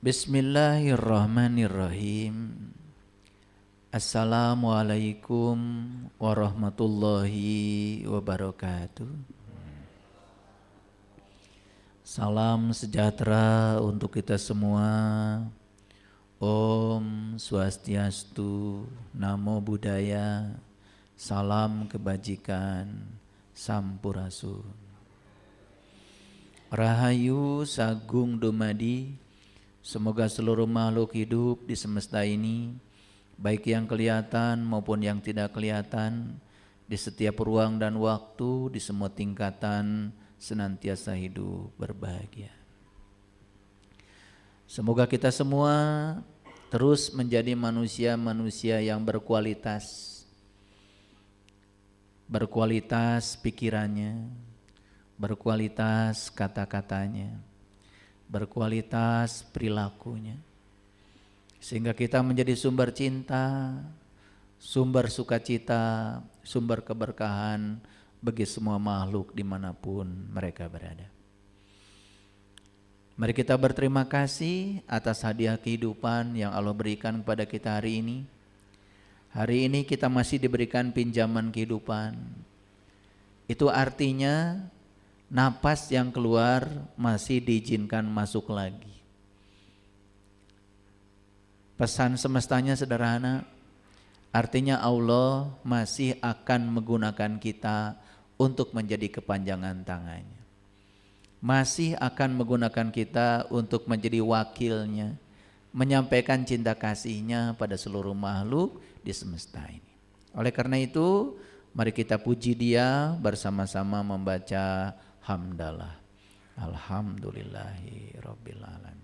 Bismillahirrahmanirrahim. Assalamualaikum warahmatullahi wabarakatuh. Salam sejahtera untuk kita semua. Om Swastiastu, Namo Buddhaya, salam kebajikan, Sampurasun. Rahayu Sagung Dumadi. Semoga seluruh makhluk hidup di semesta ini, baik yang kelihatan maupun yang tidak kelihatan, di setiap ruang dan waktu, di semua tingkatan, senantiasa hidup berbahagia. Semoga kita semua terus menjadi manusia-manusia yang berkualitas pikirannya, berkualitas kata-katanya, berkualitas perilakunya, sehingga kita menjadi sumber cinta, sumber sukacita, sumber keberkahan bagi semua makhluk dimanapun mereka berada. Mari kita berterima kasih atas hadiah kehidupan yang Allah berikan kepada kita hari ini. Hari ini kita masih diberikan pinjaman kehidupan. Itu artinya napas yang keluar masih diizinkan masuk lagi. Pesan semestanya sederhana, artinya Allah masih akan menggunakan kita untuk menjadi kepanjangan tangannya. Masih akan menggunakan kita untuk menjadi wakilnya, menyampaikan cinta kasihnya pada seluruh makhluk di semesta ini. Oleh karena itu, mari kita puji Dia bersama-sama membaca hamdalah. Alhamdulillahi Rabbil Alamin.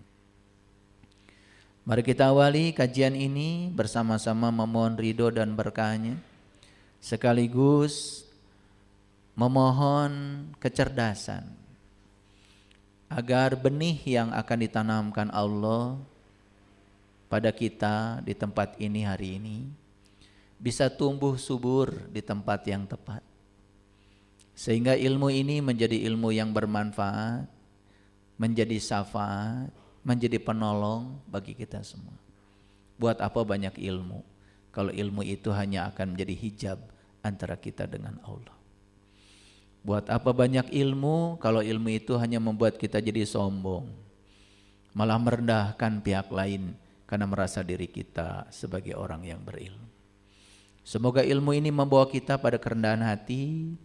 Mari kita awali kajian ini bersama-sama memohon ridho dan berkahnya, sekaligus memohon kecerdasan agar benih yang akan ditanamkan Allah pada kita di tempat ini hari ini bisa tumbuh subur di tempat yang tepat, sehingga ilmu ini menjadi ilmu yang bermanfaat, menjadi syafaat, menjadi penolong bagi kita semua. Buat apa banyak ilmu kalau ilmu itu hanya akan menjadi hijab antara kita dengan Allah? Buat apa banyak ilmu kalau ilmu itu hanya membuat kita jadi sombong, malah merendahkan pihak lain karena merasa diri kita sebagai orang yang berilmu. Semoga ilmu ini membawa kita pada kerendahan hati,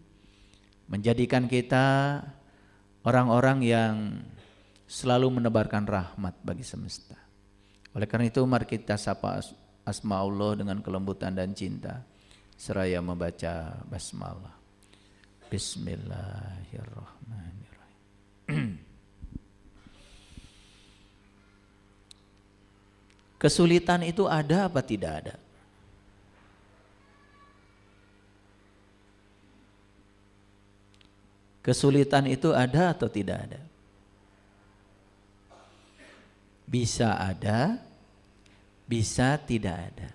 menjadikan kita orang-orang yang selalu menebarkan rahmat bagi semesta. Oleh karena itu mari kita sapa asma Allah dengan kelembutan dan cinta seraya membaca basmalah. Bismillahirrahmanirrahim. Kesulitan itu ada apa tidak ada? Kesulitan itu ada atau tidak ada? Bisa ada, bisa tidak ada.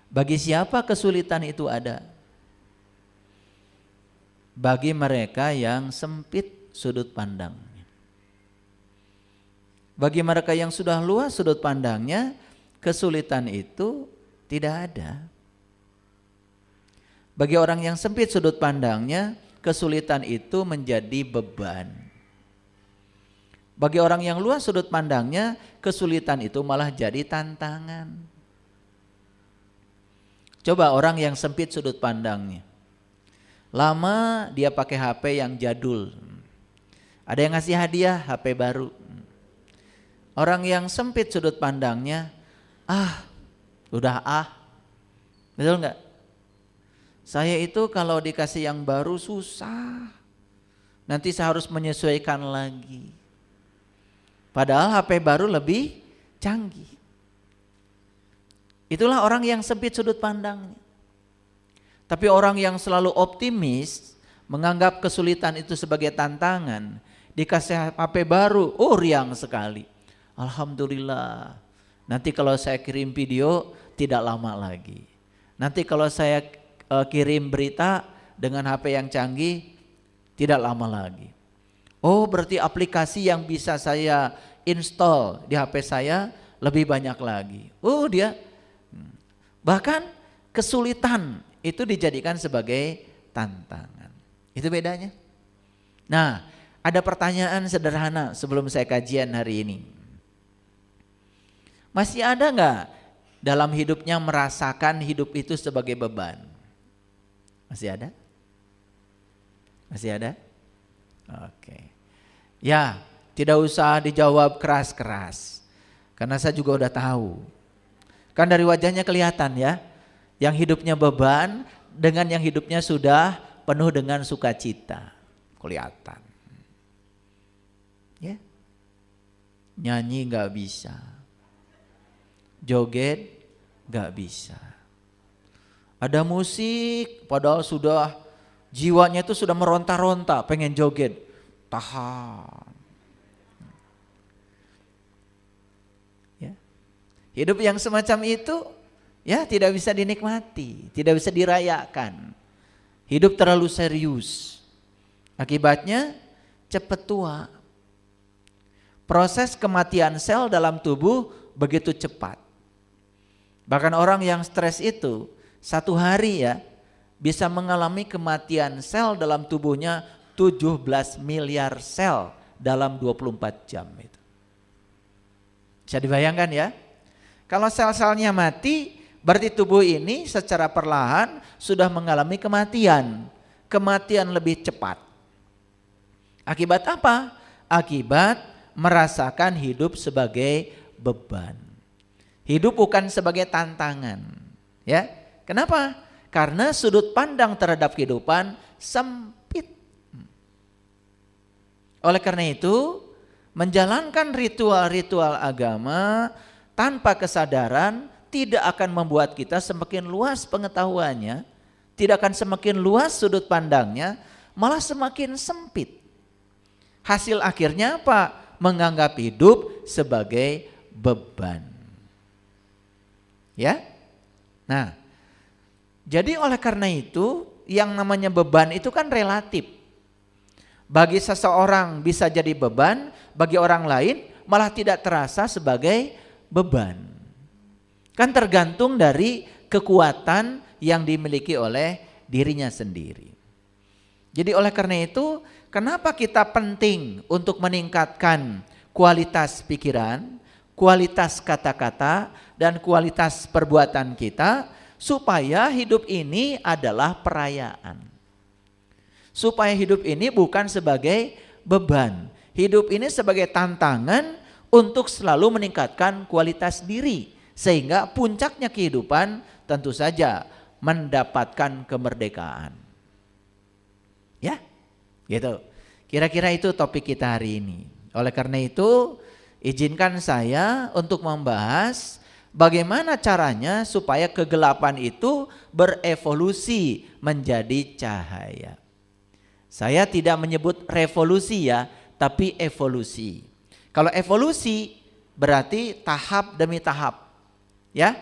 Bagi siapa kesulitan itu ada? Bagi mereka yang sempit sudut pandangnya. Bagi mereka yang sudah luas sudut pandangnya, kesulitan itu tidak ada. Bagi orang yang sempit sudut pandangnya, kesulitan itu menjadi beban. Bagi orang yang luas sudut pandangnya, kesulitan itu malah jadi tantangan. Coba orang yang sempit sudut pandangnya, lama dia pakai HP yang jadul, ada yang ngasih hadiah HP baru. Orang yang sempit sudut pandangnya, betul nggak? Saya itu kalau dikasih yang baru susah, nanti saya harus menyesuaikan lagi. Padahal HP baru lebih canggih. Itulah orang yang sempit sudut pandangnya. Tapi orang yang selalu optimis, menganggap kesulitan itu sebagai tantangan, dikasih HP baru, oh riang sekali. Alhamdulillah, nanti kalau saya kirim video tidak lama lagi. Nanti kalau saya kirim berita dengan HP yang canggih tidak lama lagi. Oh berarti aplikasi yang bisa saya install di HP saya lebih banyak lagi. Oh dia, bahkan kesulitan itu dijadikan sebagai tantangan. Itu bedanya. Nah, ada pertanyaan sederhana sebelum saya kajian hari ini. Masih ada nggak dalam hidupnya merasakan hidup itu sebagai beban? Masih ada? Masih ada? Oke. Ya, tidak usah dijawab keras-keras. Karena saya juga udah tahu. Kan dari wajahnya kelihatan ya. Yang hidupnya beban dengan yang hidupnya sudah penuh dengan sukacita. Kelihatan. Ya. Nyanyi gak bisa. Joget gak bisa. Ada musik padahal sudah jiwanya itu sudah meronta-ronta pengen joget. Tahan. Ya. Hidup yang semacam itu ya tidak bisa dinikmati, tidak bisa dirayakan. Hidup terlalu serius. Akibatnya cepat tua. Proses kematian sel dalam tubuh begitu cepat. Bahkan orang yang stres itu 1 hari ya bisa mengalami kematian sel dalam tubuhnya 17 miliar sel dalam 24 jam itu. Bisa dibayangkan ya? Kalau sel-selnya mati, berarti tubuh ini secara perlahan sudah mengalami kematian. Kematian lebih cepat. Akibat apa? Akibat merasakan hidup sebagai beban. Hidup bukan sebagai tantangan. Ya, kenapa? Karena sudut pandang terhadap kehidupan sempit. Oleh karena itu, menjalankan ritual-ritual agama tanpa kesadaran tidak akan membuat kita semakin luas pengetahuannya, tidak akan semakin luas sudut pandangnya, malah semakin sempit. Hasil akhirnya apa? Menganggap hidup sebagai beban. Ya? Nah, jadi oleh karena itu yang namanya beban itu kan relatif. Bagi seseorang bisa jadi beban, bagi orang lain malah tidak terasa sebagai beban. Kan tergantung dari kekuatan yang dimiliki oleh dirinya sendiri. Jadi oleh karena itu, kenapa kita penting untuk meningkatkan kualitas pikiran, kualitas kata-kata, dan kualitas perbuatan kita, supaya hidup ini adalah perayaan. Supaya hidup ini bukan sebagai beban. Hidup ini sebagai tantangan untuk selalu meningkatkan kualitas diri. Sehingga puncaknya kehidupan tentu saja mendapatkan kemerdekaan. Ya, gitu. Kira-kira itu topik kita hari ini. Oleh karena itu, izinkan saya untuk membahas bagaimana caranya supaya kegelapan itu berevolusi menjadi cahaya. Saya tidak menyebut revolusi ya, tapi evolusi. Kalau evolusi berarti tahap demi tahap. Ya,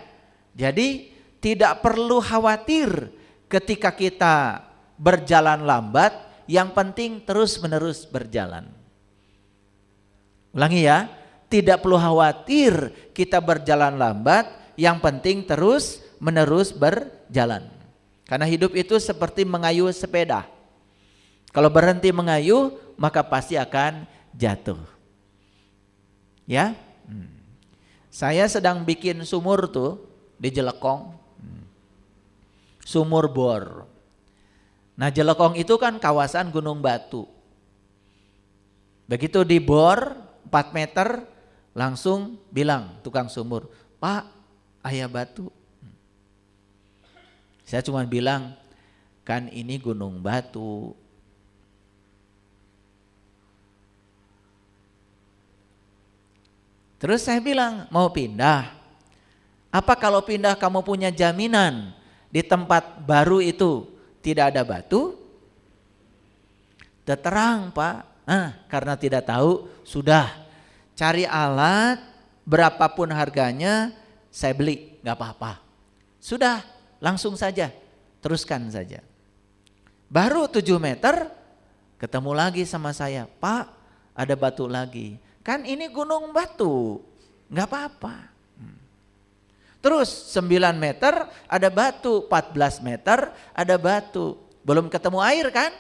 jadi tidak perlu khawatir ketika kita berjalan lambat, yang penting terus-menerus berjalan. Ulangi ya, tidak perlu khawatir kita berjalan lambat, yang penting terus-menerus berjalan. Karena hidup itu seperti mengayuh sepeda. Kalau berhenti mengayuh, maka pasti akan jatuh. Ya. Saya sedang bikin sumur tuh di Jelekong. Sumur bor. Nah, Jelekong itu kan kawasan gunung batu. Begitu dibor 4 meter, langsung bilang tukang sumur, "Pak, aya batu." Saya cuma bilang, "Kan ini gunung batu." Terus saya bilang, "Mau pindah?" Apa kalau pindah kamu punya jaminan di tempat baru itu tidak ada batu? Terang Pak. Karena tidak tahu, sudah cari alat berapapun harganya saya beli, gak apa-apa. Sudah, langsung saja, teruskan saja. Baru 7 meter ketemu lagi sama saya, Pak ada batu lagi. Kan ini gunung batu, gak apa-apa. Terus 9 meter ada batu, 14 meter ada batu. Belum ketemu air kan?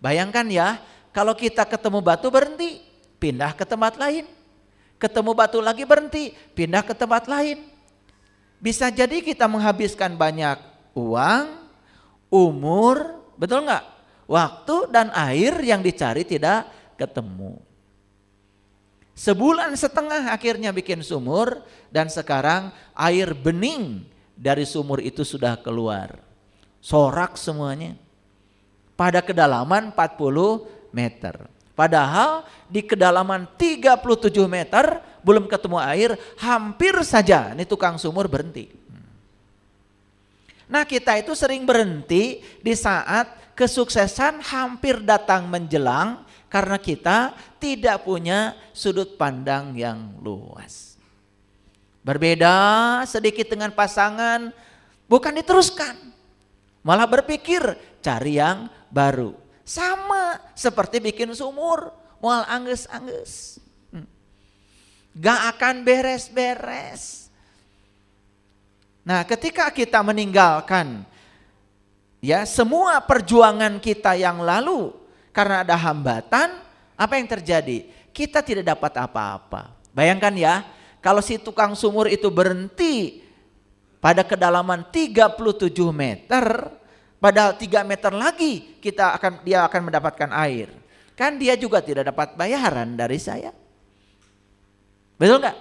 Bayangkan ya, kalau kita ketemu batu berhenti, pindah ke tempat lain. Ketemu batu lagi berhenti, pindah ke tempat lain. Bisa jadi kita menghabiskan banyak uang, umur, betul nggak? Waktu dan air yang dicari tidak ketemu. Sebulan setengah akhirnya bikin sumur dan sekarang air bening dari sumur itu sudah keluar. Sorak semuanya. Pada kedalaman 40 meter. Padahal di kedalaman 37 meter belum ketemu air, hampir saja ini tukang sumur berhenti. Nah kita itu sering berhenti di saat kesuksesan hampir datang menjelang karena kita tidak punya sudut pandang yang luas. Berbeda sedikit dengan pasangan, bukan diteruskan, malah berpikir cari yang baru. Sama seperti bikin sumur, mual angges-angges. Gak akan beres-beres. Nah ketika kita meninggalkan ya semua perjuangan kita yang lalu, karena ada hambatan, apa yang terjadi? Kita tidak dapat apa-apa. Bayangkan ya, kalau si tukang sumur itu berhenti pada kedalaman 37 meter, padahal 3 meter lagi dia akan mendapatkan air. Kan dia juga tidak dapat bayaran dari saya. Betul nggak?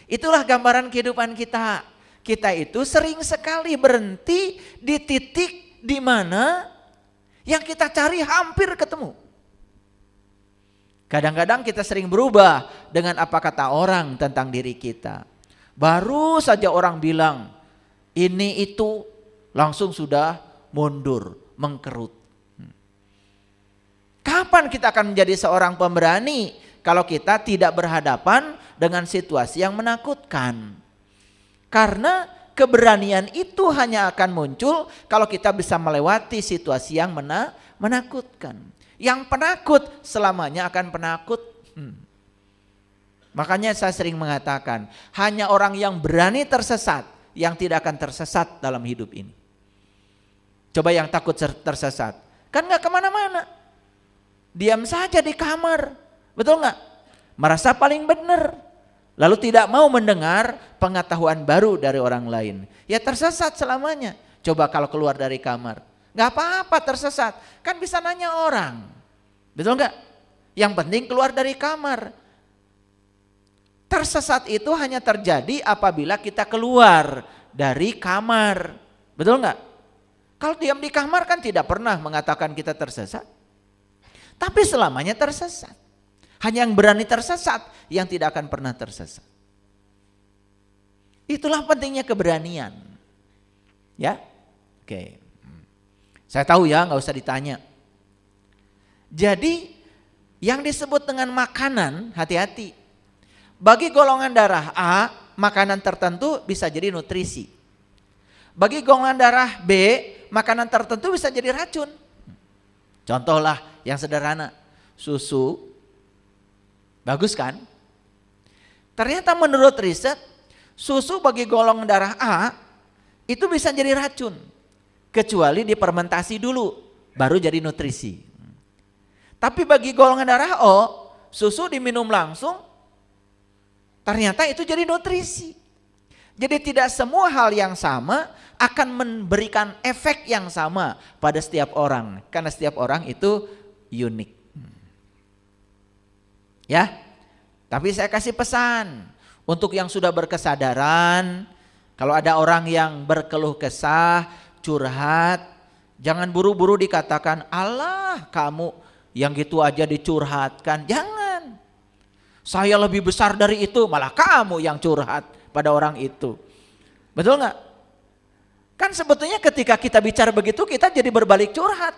Itulah gambaran kehidupan kita. Kita itu sering sekali berhenti di titik di mana yang kita cari hampir ketemu. Kadang-kadang kita sering berubah dengan apa kata orang tentang diri kita. Baru saja orang bilang ini itu langsung sudah mundur, mengkerut. Kapan kita akan menjadi seorang pemberani kalau kita tidak berhadapan dengan situasi yang menakutkan? Karena keberanian itu hanya akan muncul kalau kita bisa melewati situasi yang menakutkan. Yang penakut selamanya akan penakut. Makanya saya sering mengatakan, hanya orang yang berani tersesat yang tidak akan tersesat dalam hidup ini. Coba yang takut tersesat, kan gak kemana-mana. Diam saja di kamar, betul gak? Merasa paling benar. Lalu tidak mau mendengar pengetahuan baru dari orang lain. Ya tersesat selamanya. Coba kalau keluar dari kamar. Gak apa-apa tersesat. Kan bisa nanya orang. Betul gak? Yang penting keluar dari kamar. Tersesat itu hanya terjadi apabila kita keluar dari kamar. Betul gak? Kalau diam di kamar kan tidak pernah mengatakan kita tersesat. Tapi selamanya tersesat. Hanya yang berani tersesat yang tidak akan pernah tersesat. Itulah pentingnya keberanian. Ya, oke. Saya tahu ya, nggak usah ditanya. Jadi yang disebut dengan makanan, hati-hati. Bagi golongan darah A, makanan tertentu bisa jadi nutrisi. Bagi golongan darah B, makanan tertentu bisa jadi racun. Contohlah yang sederhana, susu. Bagus kan? Ternyata menurut riset, susu bagi golongan darah A itu bisa jadi racun. Kecuali difermentasi dulu, baru jadi nutrisi. Tapi bagi golongan darah O, susu diminum langsung, ternyata itu jadi nutrisi. Jadi tidak semua hal yang sama akan memberikan efek yang sama pada setiap orang. Karena setiap orang itu unik. Ya, tapi saya kasih pesan untuk yang sudah berkesadaran, kalau ada orang yang berkeluh kesah, curhat, jangan buru-buru dikatakan, Allah kamu yang gitu aja dicurhatkan. Jangan, saya lebih besar dari itu, malah kamu yang curhat pada orang itu. Betul nggak? Kan sebetulnya ketika kita bicara begitu kita jadi berbalik curhat.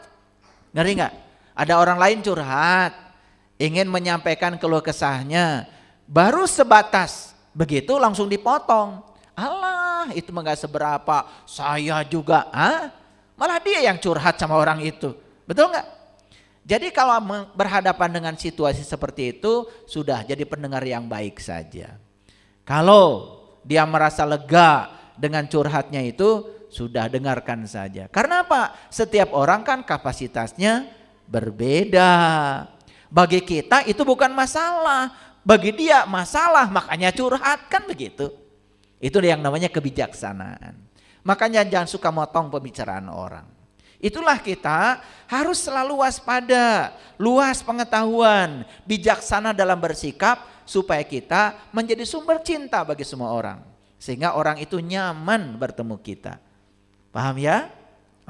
Ngeri nggak? Ada orang lain curhat, ingin menyampaikan keluh kesahnya, baru sebatas begitu langsung dipotong. Allah, itu mah nggak seberapa, saya juga. Malah dia yang curhat sama orang itu. Betul nggak? Jadi kalau berhadapan dengan situasi seperti itu, sudah jadi pendengar yang baik saja. Kalau dia merasa lega dengan curhatnya itu, sudah dengarkan saja. Karena apa? Setiap orang kan kapasitasnya berbeda. Bagi kita itu bukan masalah, bagi dia masalah, makanya curhat, kan begitu. Itu yang namanya kebijaksanaan. Makanya jangan suka motong pembicaraan orang. Itulah kita harus selalu waspada, luas pengetahuan, bijaksana dalam bersikap supaya kita menjadi sumber cinta bagi semua orang. Sehingga orang itu nyaman bertemu kita. Paham ya?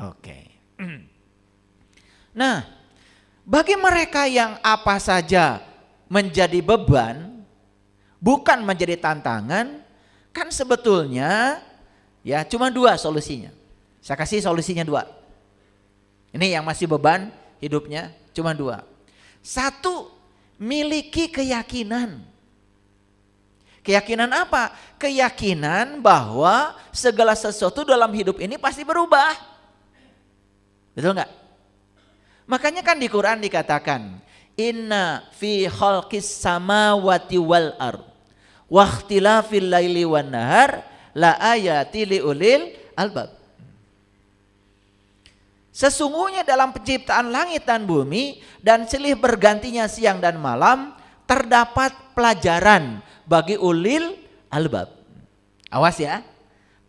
Oke. Nah, bagi mereka yang apa saja menjadi beban, bukan menjadi tantangan, kan sebetulnya ya cuma 2 solusinya. Saya kasih solusinya 2. Ini yang masih beban hidupnya cuma 2. 1, miliki keyakinan. Keyakinan apa? Keyakinan bahwa segala sesuatu dalam hidup ini pasti berubah. Betul enggak? Makanya kan di Quran dikatakan, inna fi khalqis samawati wal ard wa ikhtilafil laili wan nahar la ayati liulil albab. Sesungguhnya dalam penciptaan langit dan bumi dan silih bergantinya siang dan malam terdapat pelajaran bagi ulil albab. Awas ya,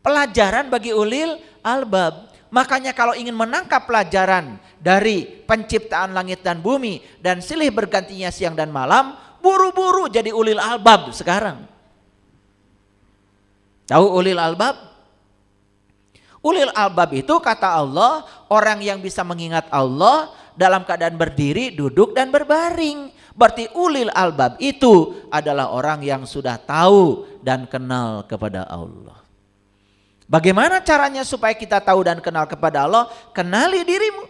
pelajaran bagi ulil albab. Makanya kalau ingin menangkap pelajaran dari penciptaan langit dan bumi dan silih bergantinya siang dan malam, buru-buru jadi ulil albab sekarang. Tahu ulil albab? Ulil albab itu kata Allah, orang yang bisa mengingat Allah dalam keadaan berdiri, duduk dan berbaring. Berarti ulil albab itu adalah orang yang sudah tahu dan kenal kepada Allah. Bagaimana caranya supaya kita tahu dan kenal kepada Allah? Kenali dirimu.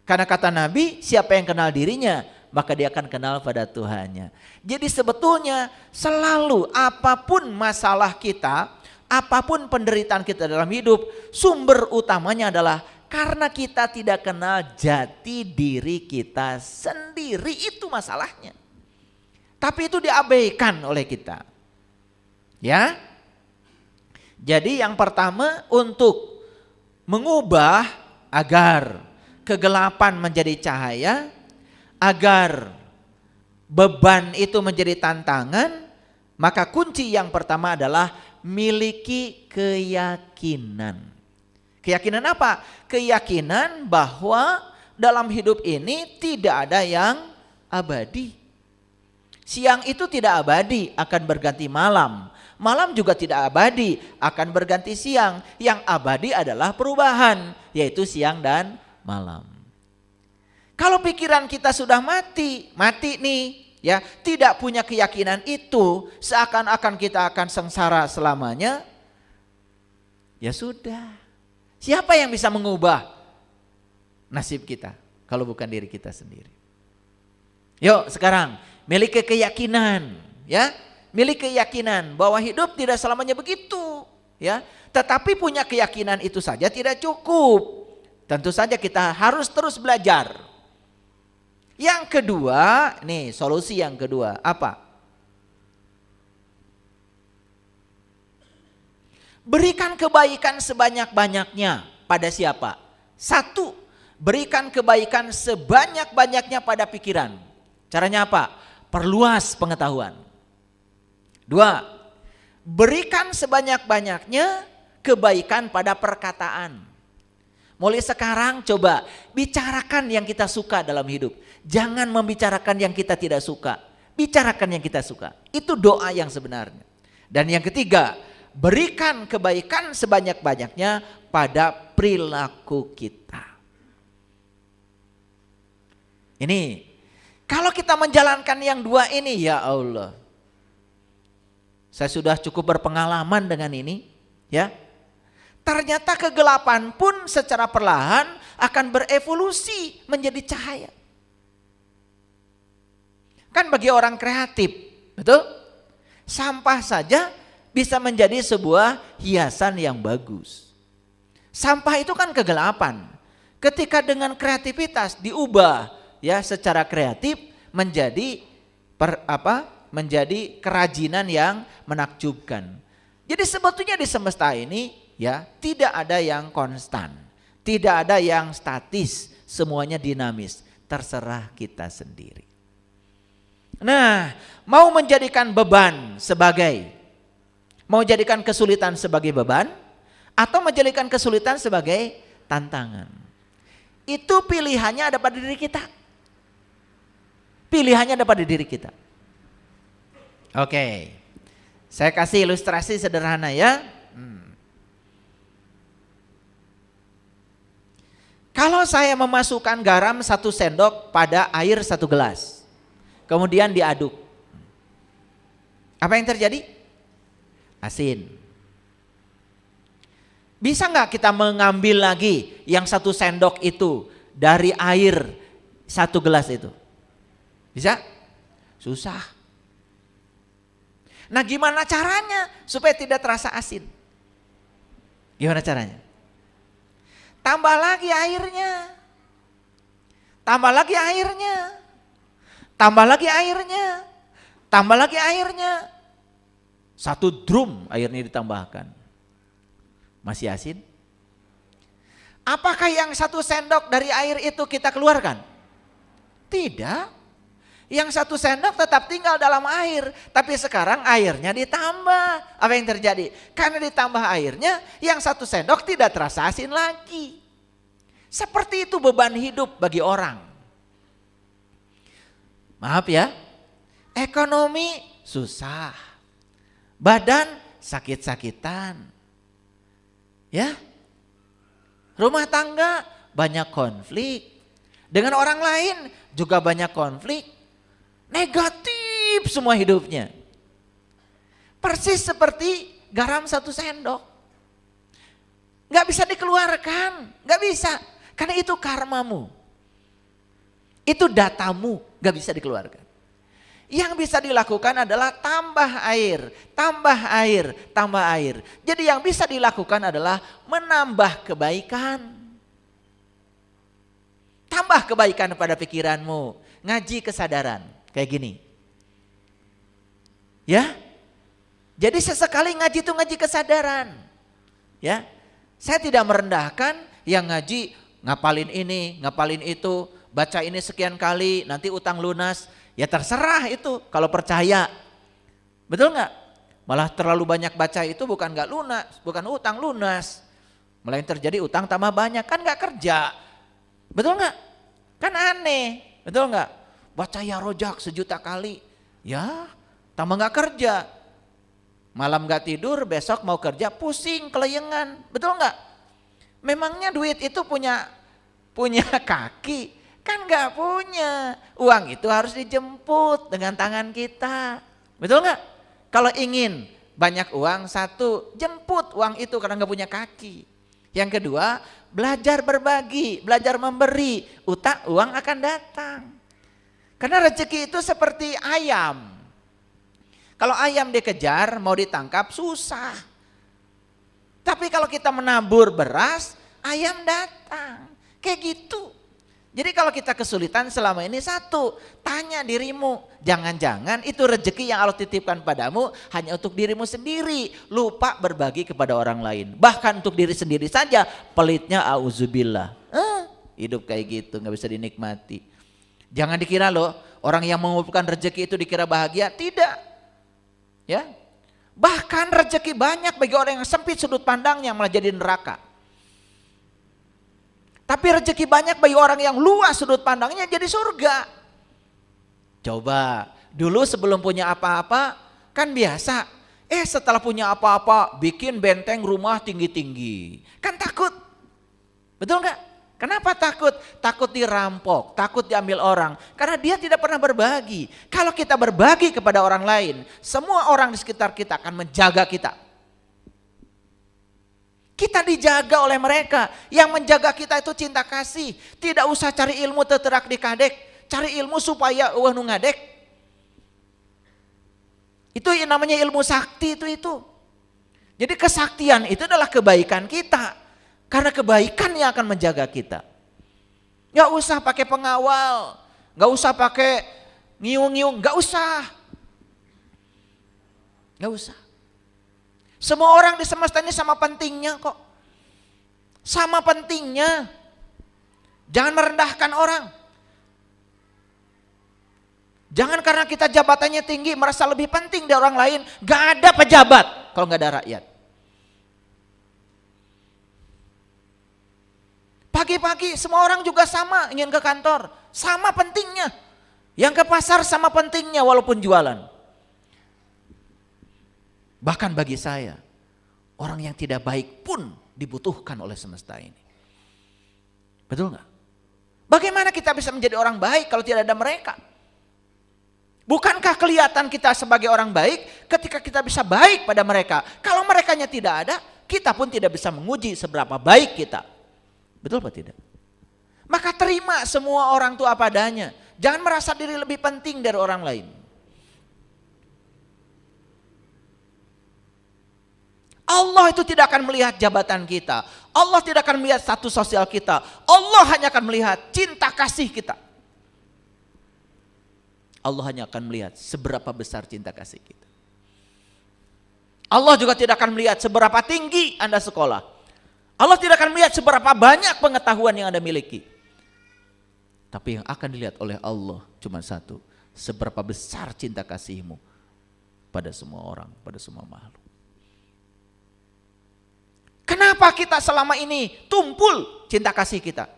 Karena kata Nabi, siapa yang kenal dirinya, maka dia akan kenal pada Tuhannya. Jadi sebetulnya selalu apapun masalah kita, apapun penderitaan kita dalam hidup, sumber utamanya adalah karena kita tidak kenal jati diri kita sendiri, itu masalahnya. Tapi itu diabaikan oleh kita. Ya. Jadi yang pertama untuk mengubah agar kegelapan menjadi cahaya, agar beban itu menjadi tantangan, maka kunci yang pertama adalah miliki keyakinan. Keyakinan apa? Keyakinan bahwa dalam hidup ini tidak ada yang abadi. Siang itu tidak abadi, akan berganti malam. Malam juga tidak abadi, akan berganti siang. Yang abadi adalah perubahan, yaitu siang dan malam. Kalau pikiran kita sudah mati nih, ya, tidak punya keyakinan itu, seakan-akan kita akan sengsara selamanya, ya sudah. Siapa yang bisa mengubah nasib kita kalau bukan diri kita sendiri? Yuk sekarang miliki keyakinan, ya, miliki keyakinan bahwa hidup tidak selamanya begitu, ya. Tetapi punya keyakinan itu saja tidak cukup. Tentu saja kita harus terus belajar. Yang kedua, nih solusi yang kedua apa? Berikan kebaikan sebanyak-banyaknya pada siapa? 1, berikan kebaikan sebanyak-banyaknya pada pikiran. Caranya apa? Perluas pengetahuan. 2, berikan sebanyak-banyaknya kebaikan pada perkataan. Mulai sekarang coba bicarakan yang kita suka dalam hidup. Jangan membicarakan yang kita tidak suka. Bicarakan yang kita suka. Itu doa yang sebenarnya. Dan yang ketiga, berikan kebaikan sebanyak-banyaknya pada perilaku kita. Ini, kalau kita menjalankan yang 2 ini, ya Allah. Saya sudah cukup berpengalaman dengan ini. Ya. Ternyata kegelapan pun secara perlahan akan berevolusi menjadi cahaya. Kan bagi orang kreatif, betul? Sampah saja bisa menjadi sebuah hiasan yang bagus. Sampah itu kan kegelapan. Ketika dengan kreativitas diubah ya secara kreatif menjadi menjadi kerajinan yang menakjubkan. Jadi sebetulnya di semesta ini ya tidak ada yang konstan, tidak ada yang statis, semuanya dinamis, terserah kita sendiri. Nah, mau menjadikan beban mau jadikan kesulitan sebagai beban atau menjadikan kesulitan sebagai tantangan. Itu pilihannya ada pada diri kita. Pilihannya ada pada diri kita. Oke. Saya kasih ilustrasi sederhana ya. Kalau saya memasukkan garam 1 sendok pada air 1 gelas. Kemudian diaduk. Apa yang terjadi? Asin. Bisa nggak kita mengambil lagi yang 1 sendok itu dari air 1 gelas itu? Bisa? Susah. Nah gimana caranya supaya tidak terasa asin? Gimana caranya? Tambah lagi airnya. Tambah lagi airnya. Tambah lagi airnya. Tambah lagi airnya. 1 drum airnya ditambahkan. Masih asin? Apakah yang 1 sendok dari air itu kita keluarkan? Tidak. Yang 1 sendok tetap tinggal dalam air. Tapi sekarang airnya ditambah. Apa yang terjadi? Karena ditambah airnya, yang 1 sendok tidak terasa asin lagi. Seperti itu beban hidup bagi orang. Maaf ya, ekonomi susah. Badan sakit-sakitan. Ya, rumah tangga banyak konflik. Dengan orang lain juga banyak konflik. Negatif semua hidupnya. Persis seperti garam 1 sendok. Gak bisa dikeluarkan, gak bisa. Karena itu karmamu. Itu datamu, gak bisa dikeluarkan. Yang bisa dilakukan adalah tambah air, tambah air, tambah air. Jadi yang bisa dilakukan adalah menambah kebaikan. Tambah kebaikan pada pikiranmu, ngaji kesadaran. Kayak gini. Ya. Jadi sesekali ngaji itu ngaji kesadaran. Ya. Saya tidak merendahkan yang ngaji ngapalin ini, ngapalin itu, baca ini sekian kali, nanti utang lunas. Ya terserah itu kalau percaya. Betul nggak? Malah terlalu banyak baca itu bukan nggak lunas, bukan utang lunas. Malah yang terjadi utang tambah banyak, kan nggak kerja. Betul nggak? Kan aneh, betul nggak? Baca ya rojak 1 juta kali, ya tambah nggak kerja. Malam nggak tidur, besok mau kerja pusing, kelayangan, betul nggak? Memangnya duit itu punya kaki? Kan nggak punya. Uang itu harus dijemput dengan tangan kita, betul nggak? Kalau ingin banyak uang, 1, jemput uang itu karena nggak punya kaki. Yang kedua, belajar berbagi, belajar memberi, uang akan datang. Karena rezeki itu seperti ayam. Kalau ayam dikejar, mau ditangkap susah. Tapi kalau kita menabur beras, ayam datang. Kayak gitu. Jadi kalau kita kesulitan selama ini 1, tanya dirimu. Jangan-jangan itu rezeki yang Allah titipkan padamu hanya untuk dirimu sendiri. Lupa berbagi kepada orang lain. Bahkan untuk diri sendiri saja pelitnya auzubillah. Hidup kayak gitu gak bisa dinikmati. Jangan dikira loh orang yang mengumpulkan rezeki itu dikira bahagia. Tidak. Ya, bahkan rezeki banyak bagi orang yang sempit sudut pandangnya malah jadi neraka. Tapi rezeki banyak bagi orang yang luas sudut pandangnya jadi surga. Coba, dulu sebelum punya apa-apa kan biasa. Setelah punya apa-apa bikin benteng rumah tinggi-tinggi. Kan takut. Betul gak? Kenapa takut? Takut dirampok, takut diambil orang. Karena dia tidak pernah berbagi. Kalau kita berbagi kepada orang lain, semua orang di sekitar kita akan menjaga kita. Kita dijaga oleh mereka. Yang menjaga kita itu cinta kasih. Tidak usah cari ilmu teterak dikadek. Cari ilmu supaya eueuh nu ngadek. Itu yang namanya ilmu sakti itu. Jadi kesaktian itu adalah kebaikan kita. Karena kebaikan yang akan menjaga kita. Gak usah pakai pengawal. Gak usah pakai ngiung-ngiung. Gak usah. Gak usah. Semua orang di semesta ini sama pentingnya kok. Sama pentingnya. Jangan merendahkan orang. Jangan karena kita jabatannya tinggi merasa lebih penting dari orang lain. Gak ada pejabat kalau gak ada rakyat. Pagi-pagi semua orang juga sama ingin ke kantor. Sama pentingnya. Yang ke pasar sama pentingnya walaupun jualan. Bahkan bagi saya, orang yang tidak baik pun dibutuhkan oleh semesta ini. Betul nggak? Bagaimana kita bisa menjadi orang baik kalau tidak ada mereka? Bukankah kelihatan kita sebagai orang baik ketika kita bisa baik pada mereka? Kalau merekanya tidak ada, kita pun tidak bisa menguji seberapa baik kita. Betul atau tidak? Maka terima semua orang itu apa adanya. Jangan merasa diri lebih penting dari orang lain. Allah itu tidak akan melihat jabatan kita. Allah tidak akan melihat status sosial kita. Allah hanya akan melihat cinta kasih kita. Allah hanya akan melihat seberapa besar cinta kasih kita. Allah juga tidak akan melihat seberapa tinggi Anda sekolah. Allah tidak akan melihat seberapa banyak pengetahuan yang Anda miliki. Tapi yang akan dilihat oleh Allah cuma satu. Seberapa besar cinta kasih-Mu pada semua orang, pada semua makhluk. Kenapa kita selama ini tumpul cinta kasih kita?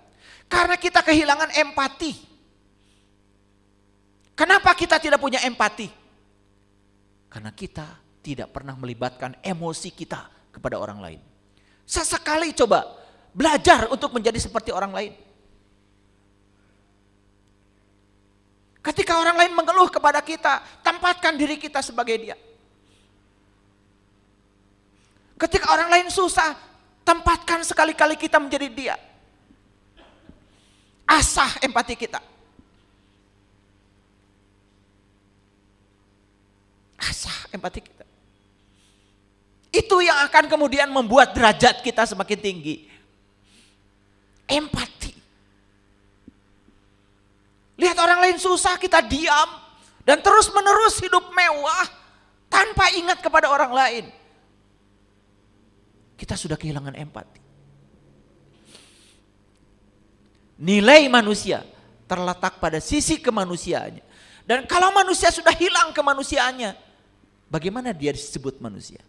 Karena kita kehilangan empati. Kenapa kita tidak punya empati? Karena kita tidak pernah melibatkan emosi kita kepada orang lain. Sesekali coba belajar untuk menjadi seperti orang lain. Ketika orang lain mengeluh kepada kita, tempatkan diri kita sebagai dia. Ketika orang lain susah, tempatkan sekali-kali kita menjadi dia. Asah empati kita. Asah empati kita. Itu yang akan kemudian membuat derajat kita semakin tinggi. Empati. Lihat orang lain susah, kita diam. Dan terus menerus hidup mewah tanpa ingat kepada orang lain. Kita sudah kehilangan empati. Nilai manusia terletak pada sisi kemanusiaannya. Dan kalau manusia sudah hilang kemanusiaannya, bagaimana dia disebut manusia?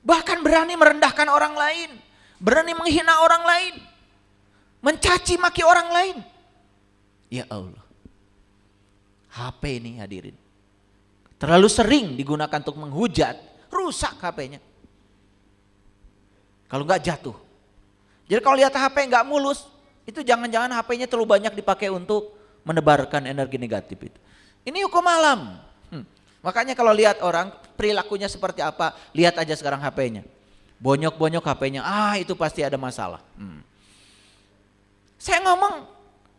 Bahkan berani merendahkan orang lain, berani menghina orang lain, mencaci maki orang lain. Ya Allah, HP ini hadirin terlalu sering digunakan untuk menghujat, rusak HP-nya. Kalau enggak jatuh. Jadi kalau lihat HP enggak mulus, itu jangan-jangan HP-nya terlalu banyak dipakai untuk menebarkan energi negatif itu. Ini hukum alam. Makanya kalau lihat orang perilakunya seperti apa, lihat aja sekarang HP-nya. Bonyok-bonyok HP-nya, itu pasti ada masalah. Saya ngomong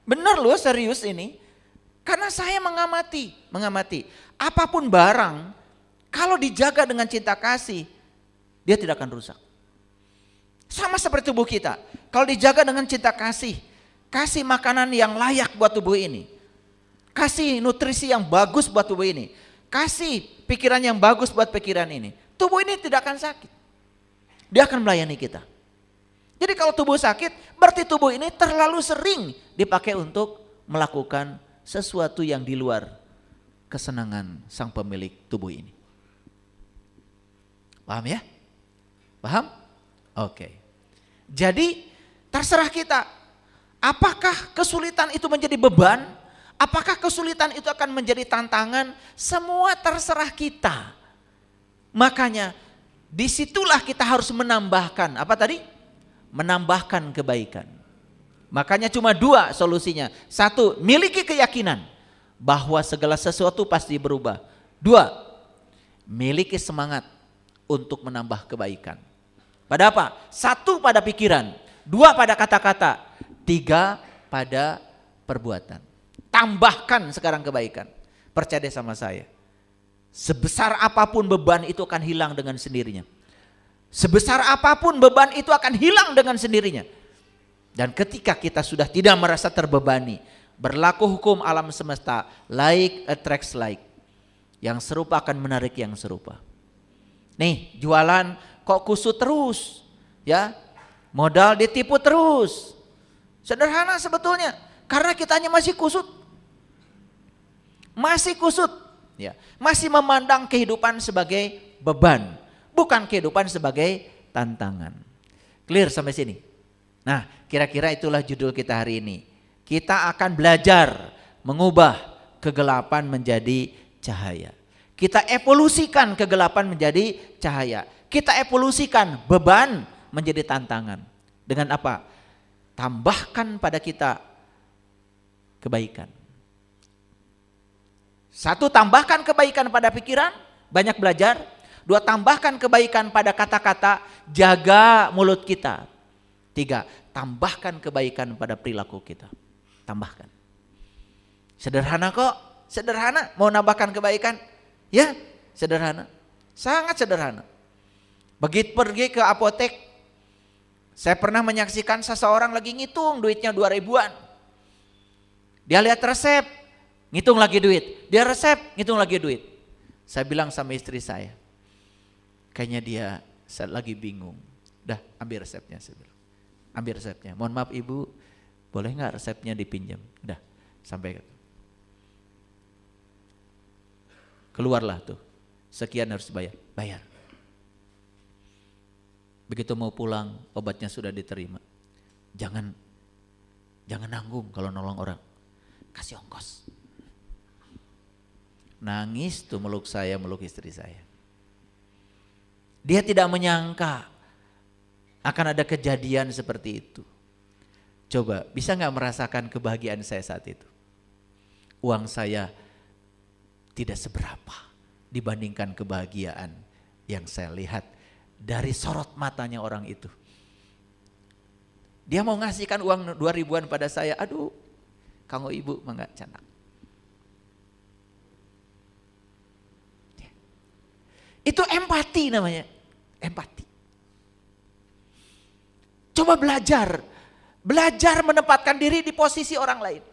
benar loh, serius ini. Karena saya mengamati. Apapun barang, kalau dijaga dengan cinta kasih, dia tidak akan rusak. Sama seperti tubuh kita. Kalau dijaga dengan cinta kasih, kasih makanan yang layak buat tubuh ini. Kasih nutrisi yang bagus buat tubuh ini. Kasih pikiran yang bagus buat pikiran ini. Tubuh ini tidak akan sakit. Dia akan melayani kita. Jadi kalau tubuh sakit, berarti tubuh ini terlalu sering dipakai untuk melakukan sesuatu yang di luar kesenangan sang pemilik tubuh ini. Paham ya? Paham? Oke. Jadi terserah kita. Apakah kesulitan itu menjadi beban? Apakah kesulitan itu akan menjadi tantangan? Semua terserah kita. Makanya disitulah kita harus menambahkan. Apa tadi? Menambahkan kebaikan. Makanya cuma dua solusinya. Satu, miliki keyakinan bahwa segala sesuatu pasti berubah. 2, miliki semangat untuk menambah kebaikan. Pada apa? 1 pada pikiran, 2 pada kata-kata, 3 pada perbuatan. Tambahkan sekarang kebaikan. Percaya deh sama saya. Sebesar apapun beban itu akan hilang dengan sendirinya. Sebesar apapun beban itu akan hilang dengan sendirinya. Dan ketika kita sudah tidak merasa terbebani, berlaku hukum alam semesta, like attracts like. Yang serupa akan menarik yang serupa. Nih, jualan kok kusut terus, ya, modal ditipu terus. Sederhana sebetulnya, karena kitanya masih kusut, ya, masih memandang kehidupan sebagai beban, bukan kehidupan sebagai tantangan. Clear sampai sini? Nah, kira-kira itulah judul kita hari ini. Kita akan belajar mengubah kegelapan menjadi cahaya. Kita evolusikan kegelapan menjadi cahaya. Kita evolusikan beban menjadi tantangan. Dengan apa? Tambahkan pada kita kebaikan. 1, tambahkan kebaikan pada pikiran, banyak belajar. 2, tambahkan kebaikan pada kata-kata, jaga mulut kita. 3, tambahkan kebaikan pada perilaku kita. Tambahkan. Sederhana kok, sederhana. Mau nambahkan kebaikan? Ya, sederhana. Sangat sederhana. Begitu pergi ke apotek, saya pernah menyaksikan seseorang lagi ngitung duitnya 2.000-an. Dia lihat resep, ngitung lagi duit. Dia resep, ngitung lagi duit. Saya bilang sama istri saya, kayaknya dia lagi bingung. Dah, ambil resepnya. Saya bilang, ambil resepnya. Mohon maaf ibu, boleh nggak resepnya dipinjam? Udah, sampai keluarlah tuh. Sekian harus bayar. Begitu mau pulang, obatnya sudah diterima. Jangan nanggung kalau nolong orang. Kasih ongkos. Nangis tuh meluk saya, meluk istri saya. Dia tidak menyangka akan ada kejadian seperti itu. Coba, bisa gak merasakan kebahagiaan saya saat itu? Uang saya tidak seberapa dibandingkan kebahagiaan yang saya lihat dari sorot matanya orang itu. Dia mau ngasihkan uang 2.000-an pada saya. Aduh, kanggo ibu mangga canak. Itu empati namanya. Empati. Coba belajar menempatkan diri di posisi orang lain.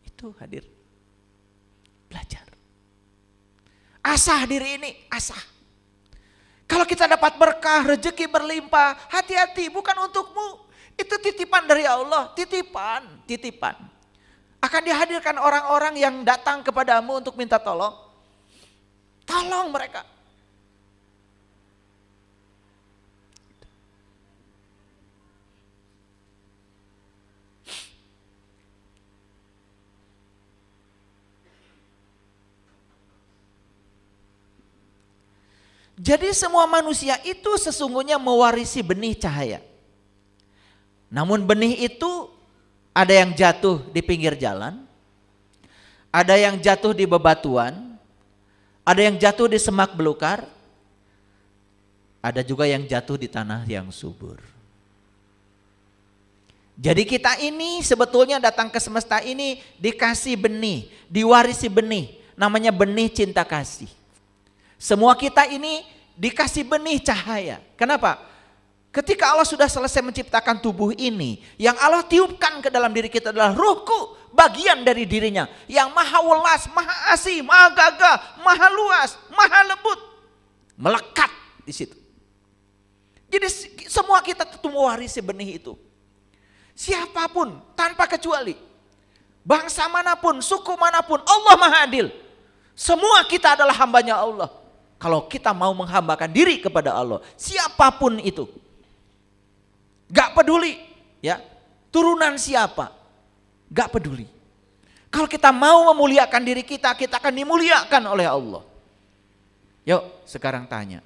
Itu hadir. Belajar. Asah diri ini, asah. Kalau kita dapat berkah, rezeki berlimpah, hati-hati, bukan untukmu. Itu titipan dari Allah, titipan. Akan dihadirkan orang-orang yang datang kepadamu untuk minta tolong. Tolong mereka. Jadi semua manusia itu sesungguhnya mewarisi benih cahaya. Namun benih itu ada yang jatuh di pinggir jalan, ada yang jatuh di bebatuan, ada yang jatuh di semak belukar, ada juga yang jatuh di tanah yang subur. Jadi kita ini sebetulnya datang ke semesta ini dikasih benih, diwarisi benih, namanya benih cinta kasih. Semua kita ini dikasih benih cahaya. Kenapa? Ketika Allah sudah selesai menciptakan tubuh ini, yang Allah tiupkan ke dalam diri kita adalah ruhku, bagian dari dirinya yang maha welas, maha asih, maha gagah, maha luas, maha lembut, melekat di situ. Jadi semua kita tentu mewarisi benih itu. Siapapun tanpa kecuali, bangsa manapun, suku manapun, Allah maha adil. Semua kita adalah hambanya Allah. Kalau kita mau menghambakan diri kepada Allah, siapapun itu. Gak peduli ya, turunan siapa, gak peduli. Kalau kita mau memuliakan diri kita, kita akan dimuliakan oleh Allah. Yuk sekarang tanya,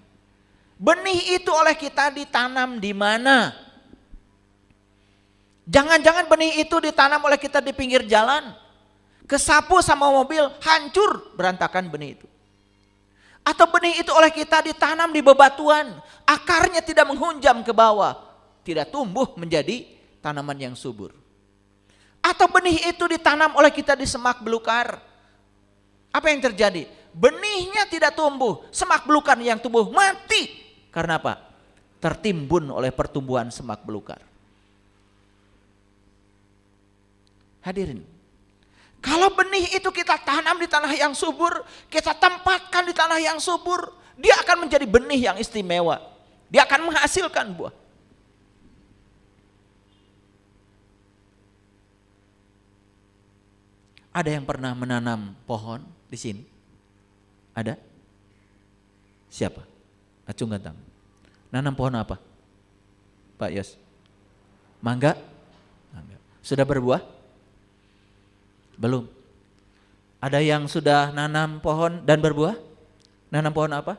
benih itu oleh kita ditanam di mana? Jangan-jangan benih itu ditanam oleh kita di pinggir jalan, kesapu sama mobil, hancur berantakan benih itu. Atau benih itu oleh kita ditanam di bebatuan, akarnya tidak menghunjam ke bawah, tidak tumbuh menjadi tanaman yang subur. Atau benih itu ditanam oleh kita di semak belukar. Apa yang terjadi? Benihnya tidak tumbuh, semak belukar yang tumbuh mati. Karena apa? Tertimbun oleh pertumbuhan semak belukar. Hadirin, kalau benih itu kita tanam di tanah yang subur, kita tempatkan di tanah yang subur, dia akan menjadi benih yang istimewa. Dia akan menghasilkan buah. Ada yang pernah menanam pohon di sini? Ada? Siapa? Acungkan tangan. Nanam pohon apa? Pak Yos? Mangga? Mangga. Sudah berbuah? Belum. Ada yang sudah nanam pohon dan berbuah? Nanam pohon apa?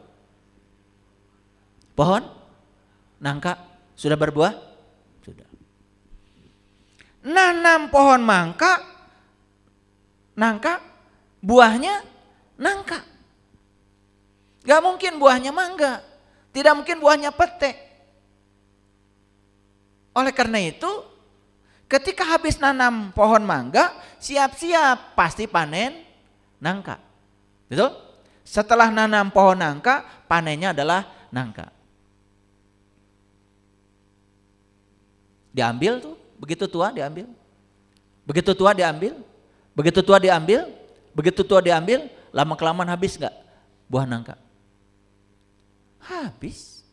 Pohon? Nangka? Sudah berbuah? Sudah. Nanam pohon nangka, buahnya nangka. Gak mungkin buahnya mangga. Tidak mungkin buahnya pete. Oleh karena itu, ketika habis nanam pohon mangga, siap-siap pasti panen nangka. Betul? Setelah nanam pohon nangka, panennya adalah nangka. Diambil tuh, begitu tua diambil. Begitu tua diambil. Begitu tua diambil. Begitu tua diambil, lama-kelamaan habis enggak buah nangka? Habis.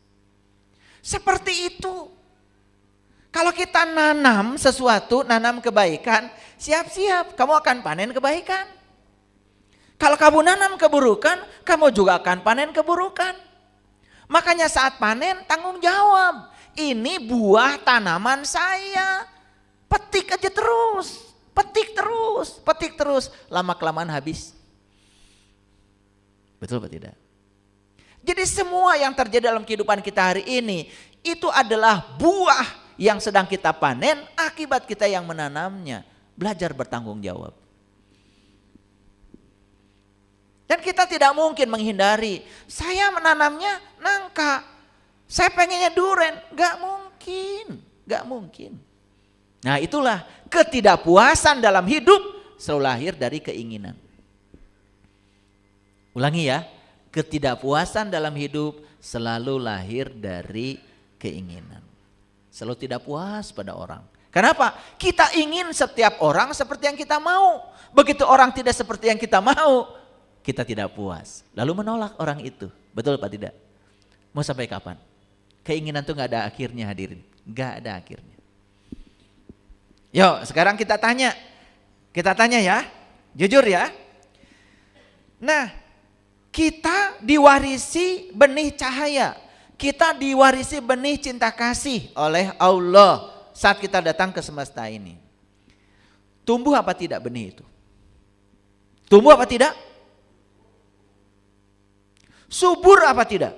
Seperti itu. Kalau kita nanam sesuatu, nanam kebaikan, siap-siap kamu akan panen kebaikan. Kalau kamu nanam keburukan, kamu juga akan panen keburukan. Makanya saat panen tanggung jawab. Ini buah tanaman saya. Petik aja terus, petik terus, lama-kelamaan habis. Betul atau tidak? Jadi semua yang terjadi dalam kehidupan kita hari ini, itu adalah buah yang sedang kita panen akibat kita yang menanamnya. Belajar bertanggung jawab. Dan kita tidak mungkin menghindari, saya menanamnya nangka, saya pengennya duren. Gak mungkin. Nah itulah ketidakpuasan dalam hidup selalu lahir dari keinginan. Ulangi ya, ketidakpuasan dalam hidup selalu lahir dari keinginan. Selalu tidak puas pada orang. Kenapa? Kita ingin setiap orang seperti yang kita mau. Begitu orang tidak seperti yang kita mau, kita tidak puas. Lalu menolak orang itu. Betul Pak tidak? Mau sampai kapan? Keinginan itu gak ada akhirnya hadirin. Gak ada akhirnya. Yuk sekarang kita tanya. Kita tanya ya. Jujur ya. Nah, kita diwarisi benih cahaya. Kita diwarisi benih cinta kasih oleh Allah saat kita datang ke semesta ini. Tumbuh apa tidak benih itu? Tumbuh apa tidak? Subur apa tidak?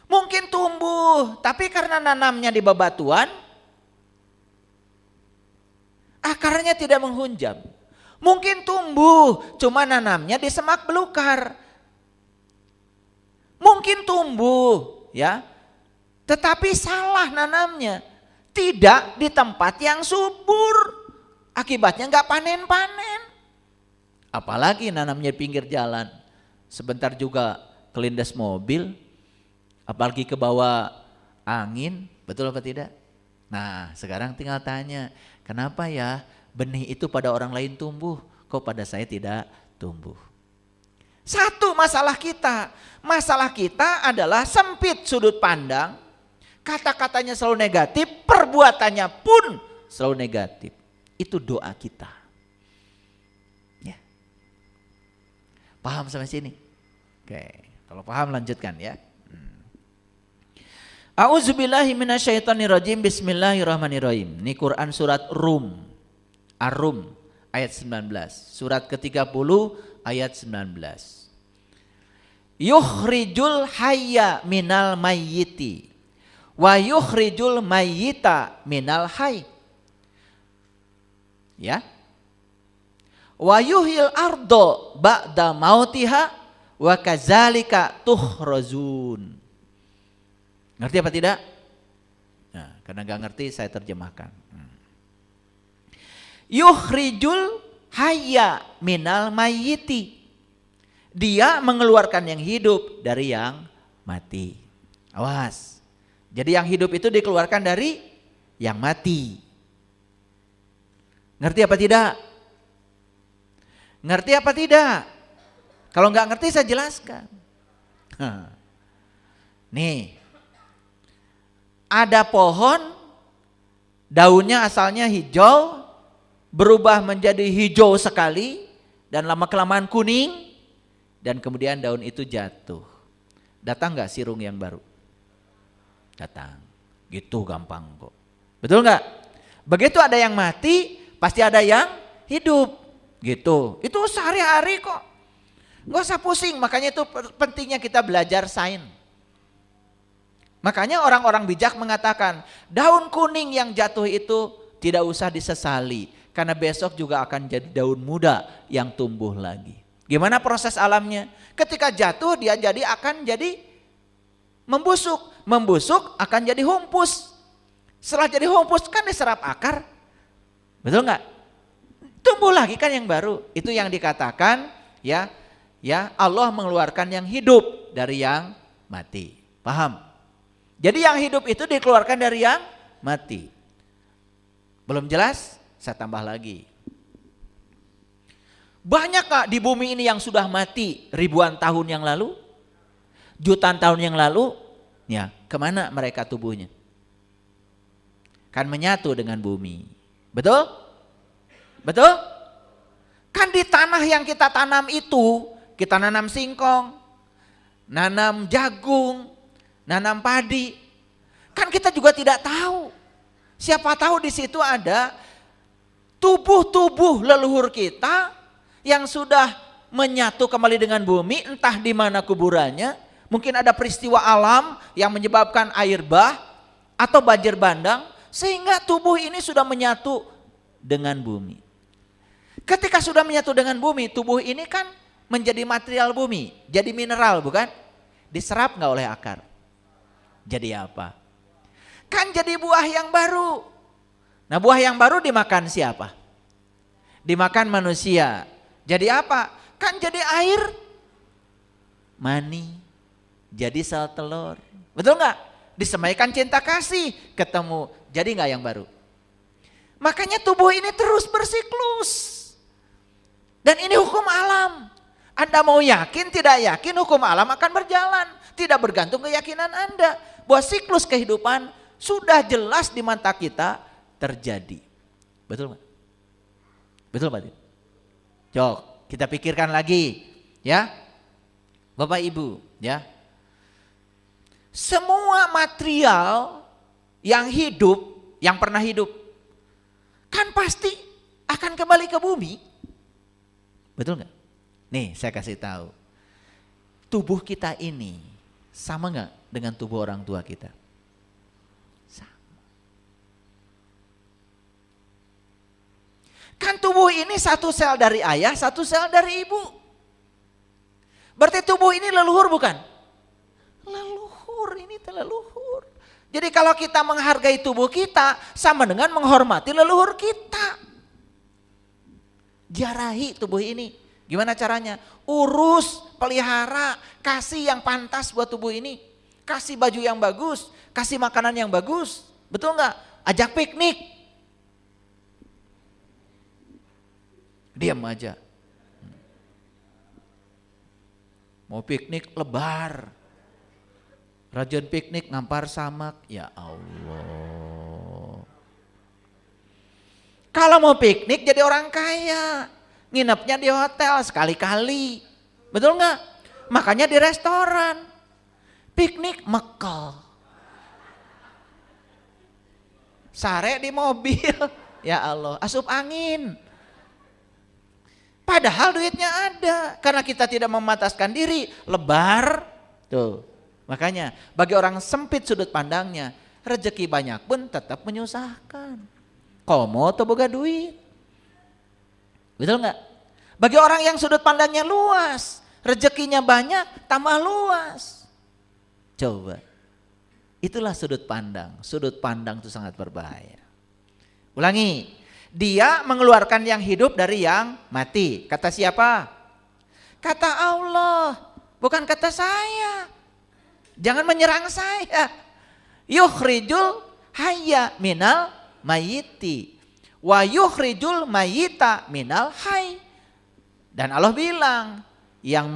Mungkin tumbuh, tapi karena nanamnya di bebatuan, akarnya tidak menghunjam. Mungkin tumbuh, cuma nanamnya di semak belukar. Mungkin tumbuh, ya, tetapi salah nanamnya. Tidak di tempat yang subur. Akibatnya nggak panen-panen. Apalagi nanamnya di pinggir jalan. Sebentar juga kelindes mobil. Apalagi ke bawah angin. Betul apa tidak? Nah sekarang tinggal tanya. Kenapa ya benih itu pada orang lain tumbuh, kok pada saya tidak tumbuh? Satu masalah kita. Masalah kita adalah sempit sudut pandang. Kata-katanya selalu negatif, perbuatannya pun selalu negatif. Itu doa kita. Ya. Paham sampai sini? Oke, kalau paham lanjutkan ya. A'udzubillahi minasyaitonirrajim. Bismillahirrahmanirrahim. Ini Quran surat Rum. Ar-Rum ayat 19. Surat ke-30 ayat 19. Yukhrijul hayya minal mayyiti wa yukhrijul mayyita minal hayy. Ya. Wa yuhyil ardo ba'da mautiha wa kadzalika tukhrazun. Ngerti apa tidak? Nah, karena enggak ngerti saya terjemahkan. Yukhrijul hayya minal mayyiti. Dia mengeluarkan yang hidup dari yang mati. Awas. Jadi yang hidup itu dikeluarkan dari yang mati. Ngerti apa tidak? Ngerti apa tidak? Kalau nggak ngerti saya jelaskan. Nih, ada pohon, daunnya asalnya hijau, berubah menjadi hijau sekali, dan lama-kelamaan kuning, dan kemudian daun itu jatuh. Datang nggak sirung yang baru? Datang. Gitu gampang kok. Betul nggak? Begitu ada yang mati, pasti ada yang hidup. Gitu. Itu sehari-hari kok. Nggak usah pusing. Makanya itu pentingnya kita belajar sains. Makanya orang-orang bijak mengatakan, daun kuning yang jatuh itu tidak usah disesali. Karena besok juga akan jadi daun muda yang tumbuh lagi. Gimana proses alamnya? Ketika jatuh dia akan jadi membusuk. Membusuk akan jadi humpus. Setelah jadi humpus kan diserap akar. Betul nggak? Tumbuh lagi kan yang baru. Itu yang dikatakan ya Allah mengeluarkan yang hidup dari yang mati. Paham? Jadi yang hidup itu dikeluarkan dari yang mati. Belum jelas? Saya tambah lagi. Banyak Kak di bumi ini yang sudah mati ribuan tahun yang lalu? Jutaan tahun yang lalu? Ya, kemana mereka tubuhnya? Kan menyatu dengan bumi. Betul? Betul? Kan di tanah yang kita tanam itu, kita nanam singkong, nanam jagung, nanam padi. Kan kita juga tidak tahu. Siapa tahu di situ ada tubuh-tubuh leluhur kita yang sudah menyatu kembali dengan bumi, entah di mana kuburannya. Mungkin ada peristiwa alam yang menyebabkan air bah atau banjir bandang sehingga tubuh ini sudah menyatu dengan bumi. Ketika sudah menyatu dengan bumi, tubuh ini kan menjadi material bumi, jadi mineral bukan? Diserap nggak oleh akar? Jadi apa? Kan jadi buah yang baru. Nah buah yang baru dimakan siapa? Dimakan manusia. Jadi apa? Kan jadi air mani. Jadi sel telur. Betul nggak? Disemaikan cinta kasih. Ketemu. Jadi nggak yang baru? Makanya tubuh ini terus bersiklus. Dan ini hukum alam. Anda mau yakin tidak yakin hukum alam akan berjalan. Tidak bergantung keyakinan Anda. Bahwa siklus kehidupan sudah jelas di mata kita terjadi. Betul Pak? Betul Pak? Cok, kita pikirkan lagi ya. Bapak Ibu ya. Semua material yang hidup, yang pernah hidup kan pasti akan kembali ke bumi. Betul nggak? Nih saya kasih tahu. Tubuh kita ini sama nggak dengan tubuh orang tua kita? Kan tubuh ini satu sel dari ayah, satu sel dari ibu. Berarti tubuh ini leluhur bukan? Leluhur, ini leluhur. Jadi kalau kita menghargai tubuh kita sama dengan menghormati leluhur kita. Jarahi tubuh ini. Gimana caranya? Urus, pelihara, kasih yang pantas buat tubuh ini. Kasih baju yang bagus, kasih makanan yang bagus. Betul nggak? Ajak piknik. Diam aja. Mau piknik lebar. Rajin piknik ngampar samak. Ya Allah. Kalau mau piknik jadi orang kaya. Nginepnya di hotel sekali-kali. Betul nggak? Makanya di restoran. Piknik mekel. Sare di mobil. Ya Allah, asup angin. Padahal duitnya ada, karena kita tidak memataskan diri, lebar. Tuh, makanya bagi orang sempit sudut pandangnya, rezeki banyak pun tetap menyusahkan. Komo atau boga duit. Betul nggak? Bagi orang yang sudut pandangnya luas, rezekinya banyak, tambah luas. Coba, itulah sudut pandang. Sudut pandang itu sangat berbahaya. Ulangi, dia mengeluarkan yang hidup dari yang mati. Kata siapa? Kata Allah, bukan kata saya. Jangan menyerang saya. Yukhrijul hayya minal mayyiti wa yukhrijul mayyita minal hayy. Dan Allah bilang, yang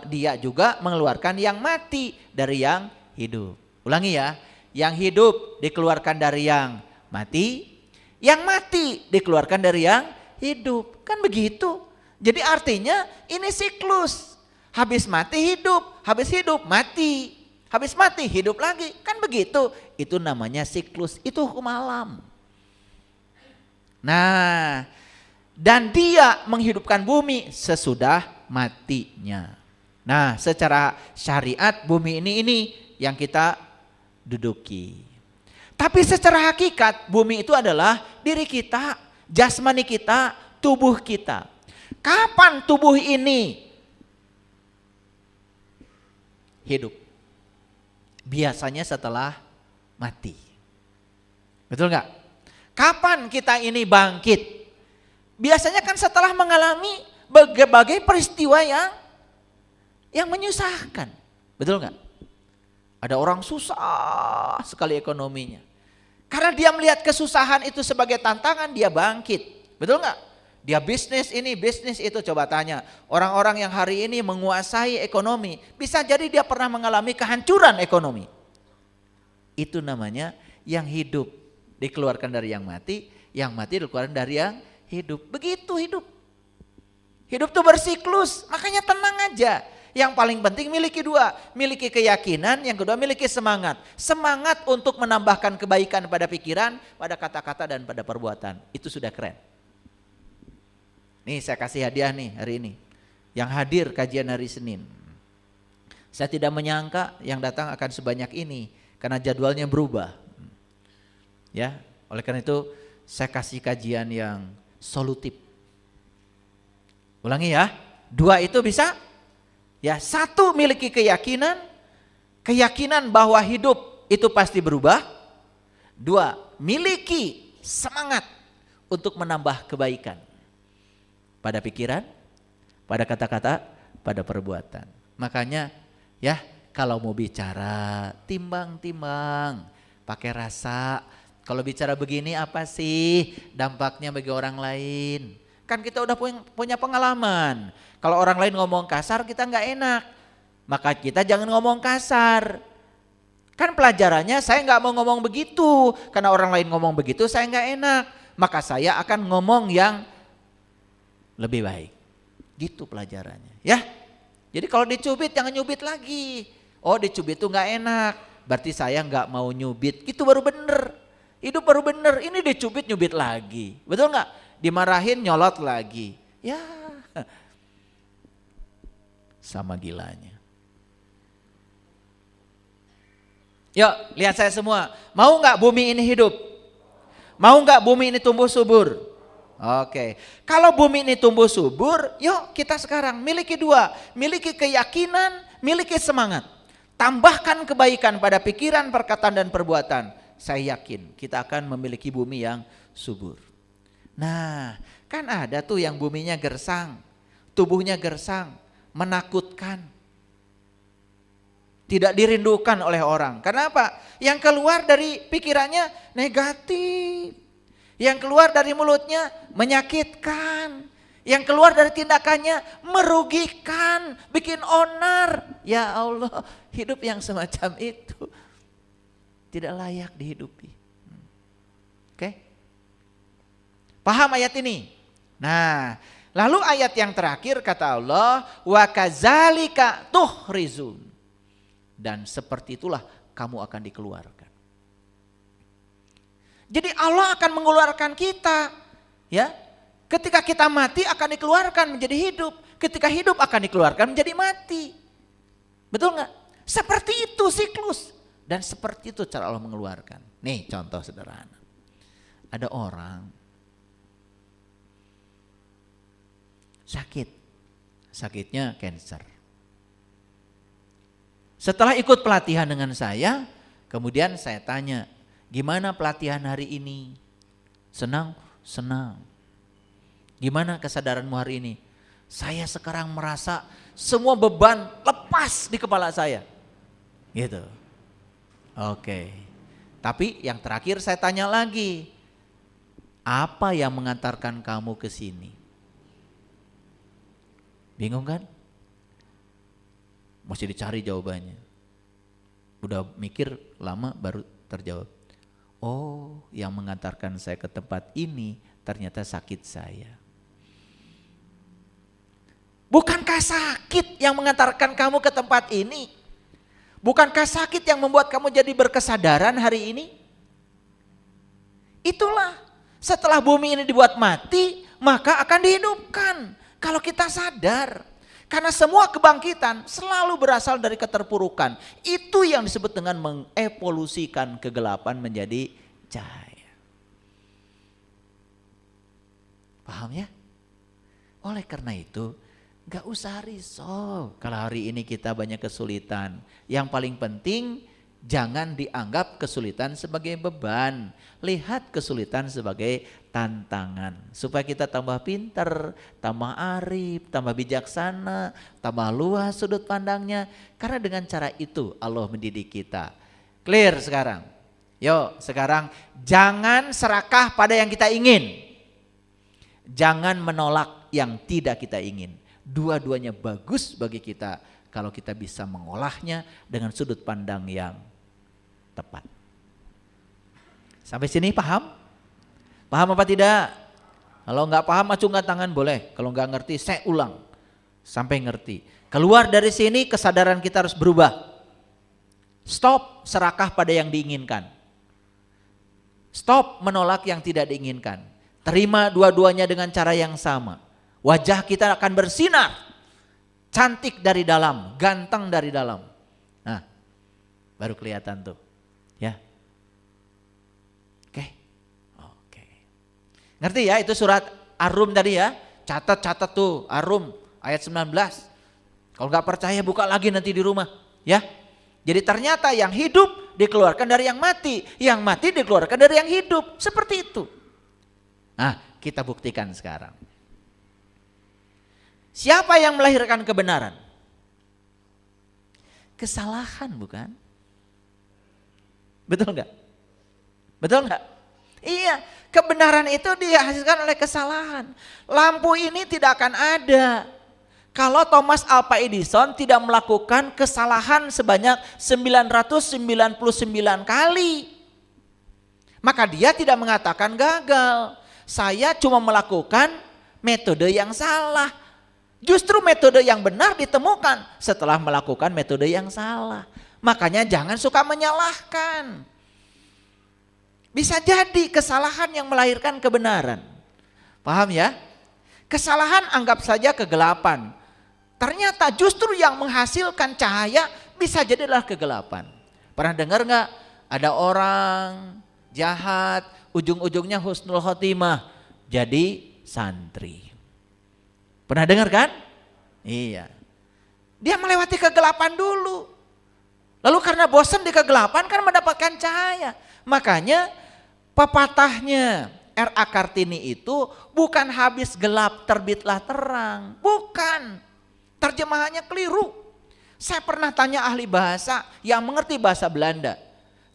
dia juga mengeluarkan yang mati dari yang hidup. Ulangi ya, yang hidup dikeluarkan dari yang mati dikeluarkan dari yang hidup. Kan begitu. Jadi artinya ini siklus. Habis mati hidup, habis hidup mati, habis mati hidup lagi. Kan begitu. Itu namanya siklus, itu hukum alam. Nah, dan dia menghidupkan bumi sesudah matinya. Nah, secara syariat bumi ini yang kita duduki. Tapi secara hakikat bumi itu adalah diri kita, jasmani kita, tubuh kita. Kapan tubuh ini hidup? Biasanya setelah mati. Betul nggak? Kapan kita ini bangkit? Biasanya kan setelah mengalami berbagai peristiwa yang menyusahkan. Betul nggak? Ada orang susah sekali ekonominya. Karena dia melihat kesusahan itu sebagai tantangan, dia bangkit. Betul nggak? Dia bisnis ini, bisnis itu. Coba tanya, orang-orang yang hari ini menguasai ekonomi, bisa jadi dia pernah mengalami kehancuran ekonomi. Itu namanya yang hidup dikeluarkan dari yang mati dikeluarkan dari yang hidup. Begitu hidup. Hidup tuh bersiklus, makanya tenang aja. Yang paling penting miliki dua, miliki keyakinan, yang kedua miliki semangat. Semangat untuk menambahkan kebaikan pada pikiran, pada kata-kata dan pada perbuatan. Itu sudah keren. Nih saya kasih hadiah nih hari ini. Yang hadir kajian hari Senin. Saya tidak menyangka yang datang akan sebanyak ini karena jadwalnya berubah. Ya, oleh karena itu saya kasih kajian yang solutif. Ulangi ya, 2 itu bisa. Ya, 1 miliki keyakinan bahwa hidup itu pasti berubah. 2, miliki semangat untuk menambah kebaikan pada pikiran, pada kata-kata, pada perbuatan. Makanya ya, kalau mau bicara timbang-timbang, pakai rasa. Kalau bicara begini apa sih dampaknya bagi orang lain? Kan kita udah punya pengalaman. Kalau orang lain ngomong kasar kita nggak enak. Maka kita jangan ngomong kasar. Kan pelajarannya saya nggak mau ngomong begitu. Karena orang lain ngomong begitu saya nggak enak. Maka saya akan ngomong yang lebih baik. Gitu pelajarannya ya. Jadi kalau dicubit jangan nyubit lagi. Oh dicubit itu nggak enak. Berarti saya nggak mau nyubit. Itu baru bener. Hidup baru bener. Ini dicubit nyubit lagi. Betul nggak? Dimarahin nyolot lagi. Ya sama gilanya. Yuk lihat saya semua. Mau nggak bumi ini hidup? Mau nggak bumi ini tumbuh subur? Oke. Kalau bumi ini tumbuh subur, yuk kita sekarang miliki 2. Miliki keyakinan, miliki semangat. Tambahkan kebaikan pada pikiran, perkataan dan perbuatan. Saya yakin kita akan memiliki bumi yang subur. Nah, kan ada tuh yang buminya gersang, tubuhnya gersang, menakutkan. Tidak dirindukan oleh orang. Kenapa? Yang keluar dari pikirannya negatif. Yang keluar dari mulutnya menyakitkan. Yang keluar dari tindakannya merugikan, bikin onar. Ya Allah, hidup yang semacam itu tidak layak dihidupi. Oke? Paham ayat ini? Nah, lalu ayat yang terakhir kata Allah, wa kadzalika tuhrizun. Dan seperti itulah kamu akan dikeluarkan. Jadi Allah akan mengeluarkan kita, ya. Ketika kita mati akan dikeluarkan menjadi hidup, ketika hidup akan dikeluarkan menjadi mati. Betul nggak? Seperti itu siklus. Dan seperti itu cara Allah mengeluarkan. Nih contoh sederhana. Ada orang sakit, sakitnya cancer. Setelah ikut pelatihan dengan saya, kemudian saya tanya, gimana pelatihan hari ini? Senang? Senang. Gimana kesadaranmu hari ini? Saya sekarang merasa semua beban lepas di kepala saya. Gitu. Oke. Tapi yang terakhir saya tanya lagi, apa yang mengantarkan kamu ke sini? Bingung kan? Masih dicari jawabannya. Udah mikir lama baru terjawab. Oh, yang mengantarkan saya ke tempat ini ternyata sakit saya. Bukankah sakit yang mengantarkan kamu ke tempat ini? Bukankah sakit yang membuat kamu jadi berkesadaran hari ini? Itulah, setelah bumi ini dibuat mati, maka akan dihidupkan. Kalau kita sadar. Karena semua kebangkitan selalu berasal dari keterpurukan. Itu yang disebut dengan mengevolusikan kegelapan menjadi cahaya. Paham ya? Oleh karena itu, gak usah risau kalau hari ini kita banyak kesulitan. Yang paling penting, jangan dianggap kesulitan sebagai beban. Lihat kesulitan sebagai tantangan. Supaya kita tambah pintar, tambah arif, tambah bijaksana, tambah luas sudut pandangnya. Karena dengan cara itu Allah mendidik kita. Clear sekarang? Yuk sekarang jangan serakah pada yang kita ingin. Jangan menolak yang tidak kita ingin. Dua-duanya bagus bagi kita kalau kita bisa mengolahnya dengan sudut pandang yang tepat. Sampai sini paham? Paham apa tidak? Kalau enggak paham acungkan tangan boleh. Kalau enggak ngerti saya ulang sampai ngerti. Keluar dari sini kesadaran kita harus berubah. Stop serakah pada yang diinginkan. Stop menolak yang tidak diinginkan. Terima dua-duanya dengan cara yang sama. Wajah kita akan bersinar. Cantik dari dalam, ganteng dari dalam. Nah, baru kelihatan tuh. Ya. Oke. Ngerti ya itu surat Ar-Rum tadi ya? Catat tuh Ar-Rum ayat 19. Kalau nggak percaya buka lagi nanti di rumah, ya. Jadi ternyata yang hidup dikeluarkan dari yang mati dikeluarkan dari yang hidup, seperti itu. Nah, kita buktikan sekarang. Siapa yang melahirkan kebenaran? Kesalahan bukan? Betul enggak? Betul enggak? Iya, kebenaran itu dihasilkan oleh kesalahan. Lampu ini tidak akan ada kalau Thomas Alva Edison tidak melakukan kesalahan sebanyak 999 kali. Maka dia tidak mengatakan gagal. Saya cuma melakukan metode yang salah. Justru metode yang benar ditemukan setelah melakukan metode yang salah. Makanya jangan suka menyalahkan. Bisa jadi kesalahan yang melahirkan kebenaran. Paham ya? Kesalahan anggap saja kegelapan. Ternyata justru yang menghasilkan cahaya bisa jadilah kegelapan. Pernah dengar gak? Ada orang jahat, ujung-ujungnya husnul khotimah, jadi santri. Pernah dengar kan? Iya. Dia melewati kegelapan dulu. Lalu karena bosan di kegelapan kan mendapatkan cahaya. Makanya pepatahnya R.A. Kartini itu bukan habis gelap terbitlah terang. Bukan. Terjemahannya keliru. Saya pernah tanya ahli bahasa yang mengerti bahasa Belanda.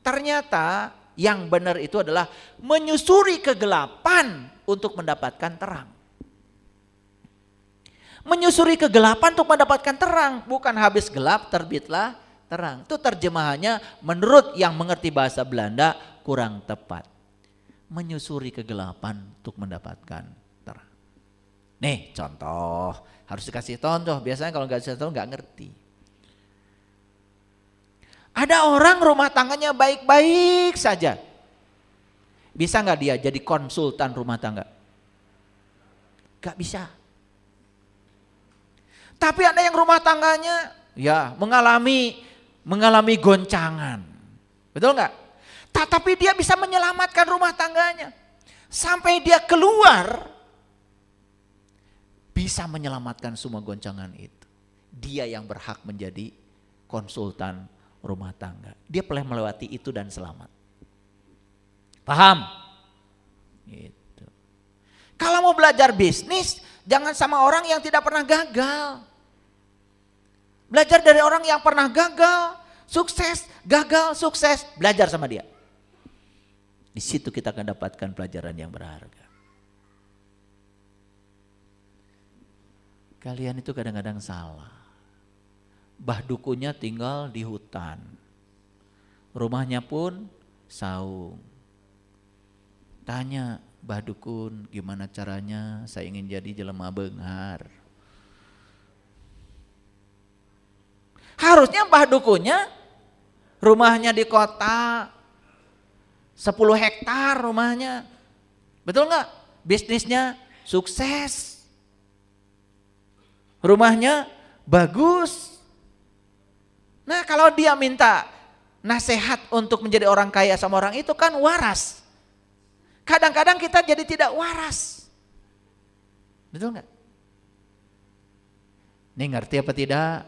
Ternyata yang benar itu adalah menyusuri kegelapan untuk mendapatkan terang. Menyusuri kegelapan untuk mendapatkan terang, bukan habis gelap terbitlah terang. Itu terjemahannya menurut yang mengerti bahasa Belanda kurang tepat. Menyusuri kegelapan untuk mendapatkan terang. Nih contoh, harus dikasih contoh. Biasanya kalau nggak dikasih contoh nggak ngerti. Ada orang rumah tangganya baik-baik saja. Bisa nggak dia jadi konsultan rumah tangga? Gak bisa. Tapi ada yang rumah tangganya ya mengalami goncangan. Betul nggak? Tapi dia bisa menyelamatkan rumah tangganya. Sampai dia keluar, bisa menyelamatkan semua goncangan itu. Dia yang berhak menjadi konsultan rumah tangga. Dia telah melewati itu dan selamat. Paham? Gitu. Kalau mau belajar bisnis, jangan sama orang yang tidak pernah gagal. Belajar dari orang yang pernah gagal, sukses, belajar sama dia. Di situ kita akan dapatkan pelajaran yang berharga. Kalian itu kadang-kadang salah. Mbah dukunnya tinggal di hutan. Rumahnya pun saung. Tanya Mbah dukun, gimana caranya saya ingin jadi jelema beunghar. Harusnya Mbah dukunnya rumahnya di kota, 10 hektar rumahnya. Betul nggak? Bisnisnya sukses. Rumahnya bagus. Nah, kalau dia minta nasihat untuk menjadi orang kaya sama orang itu kan waras. Kadang-kadang kita jadi tidak waras. Betul nggak? Ini ngerti apa tidak?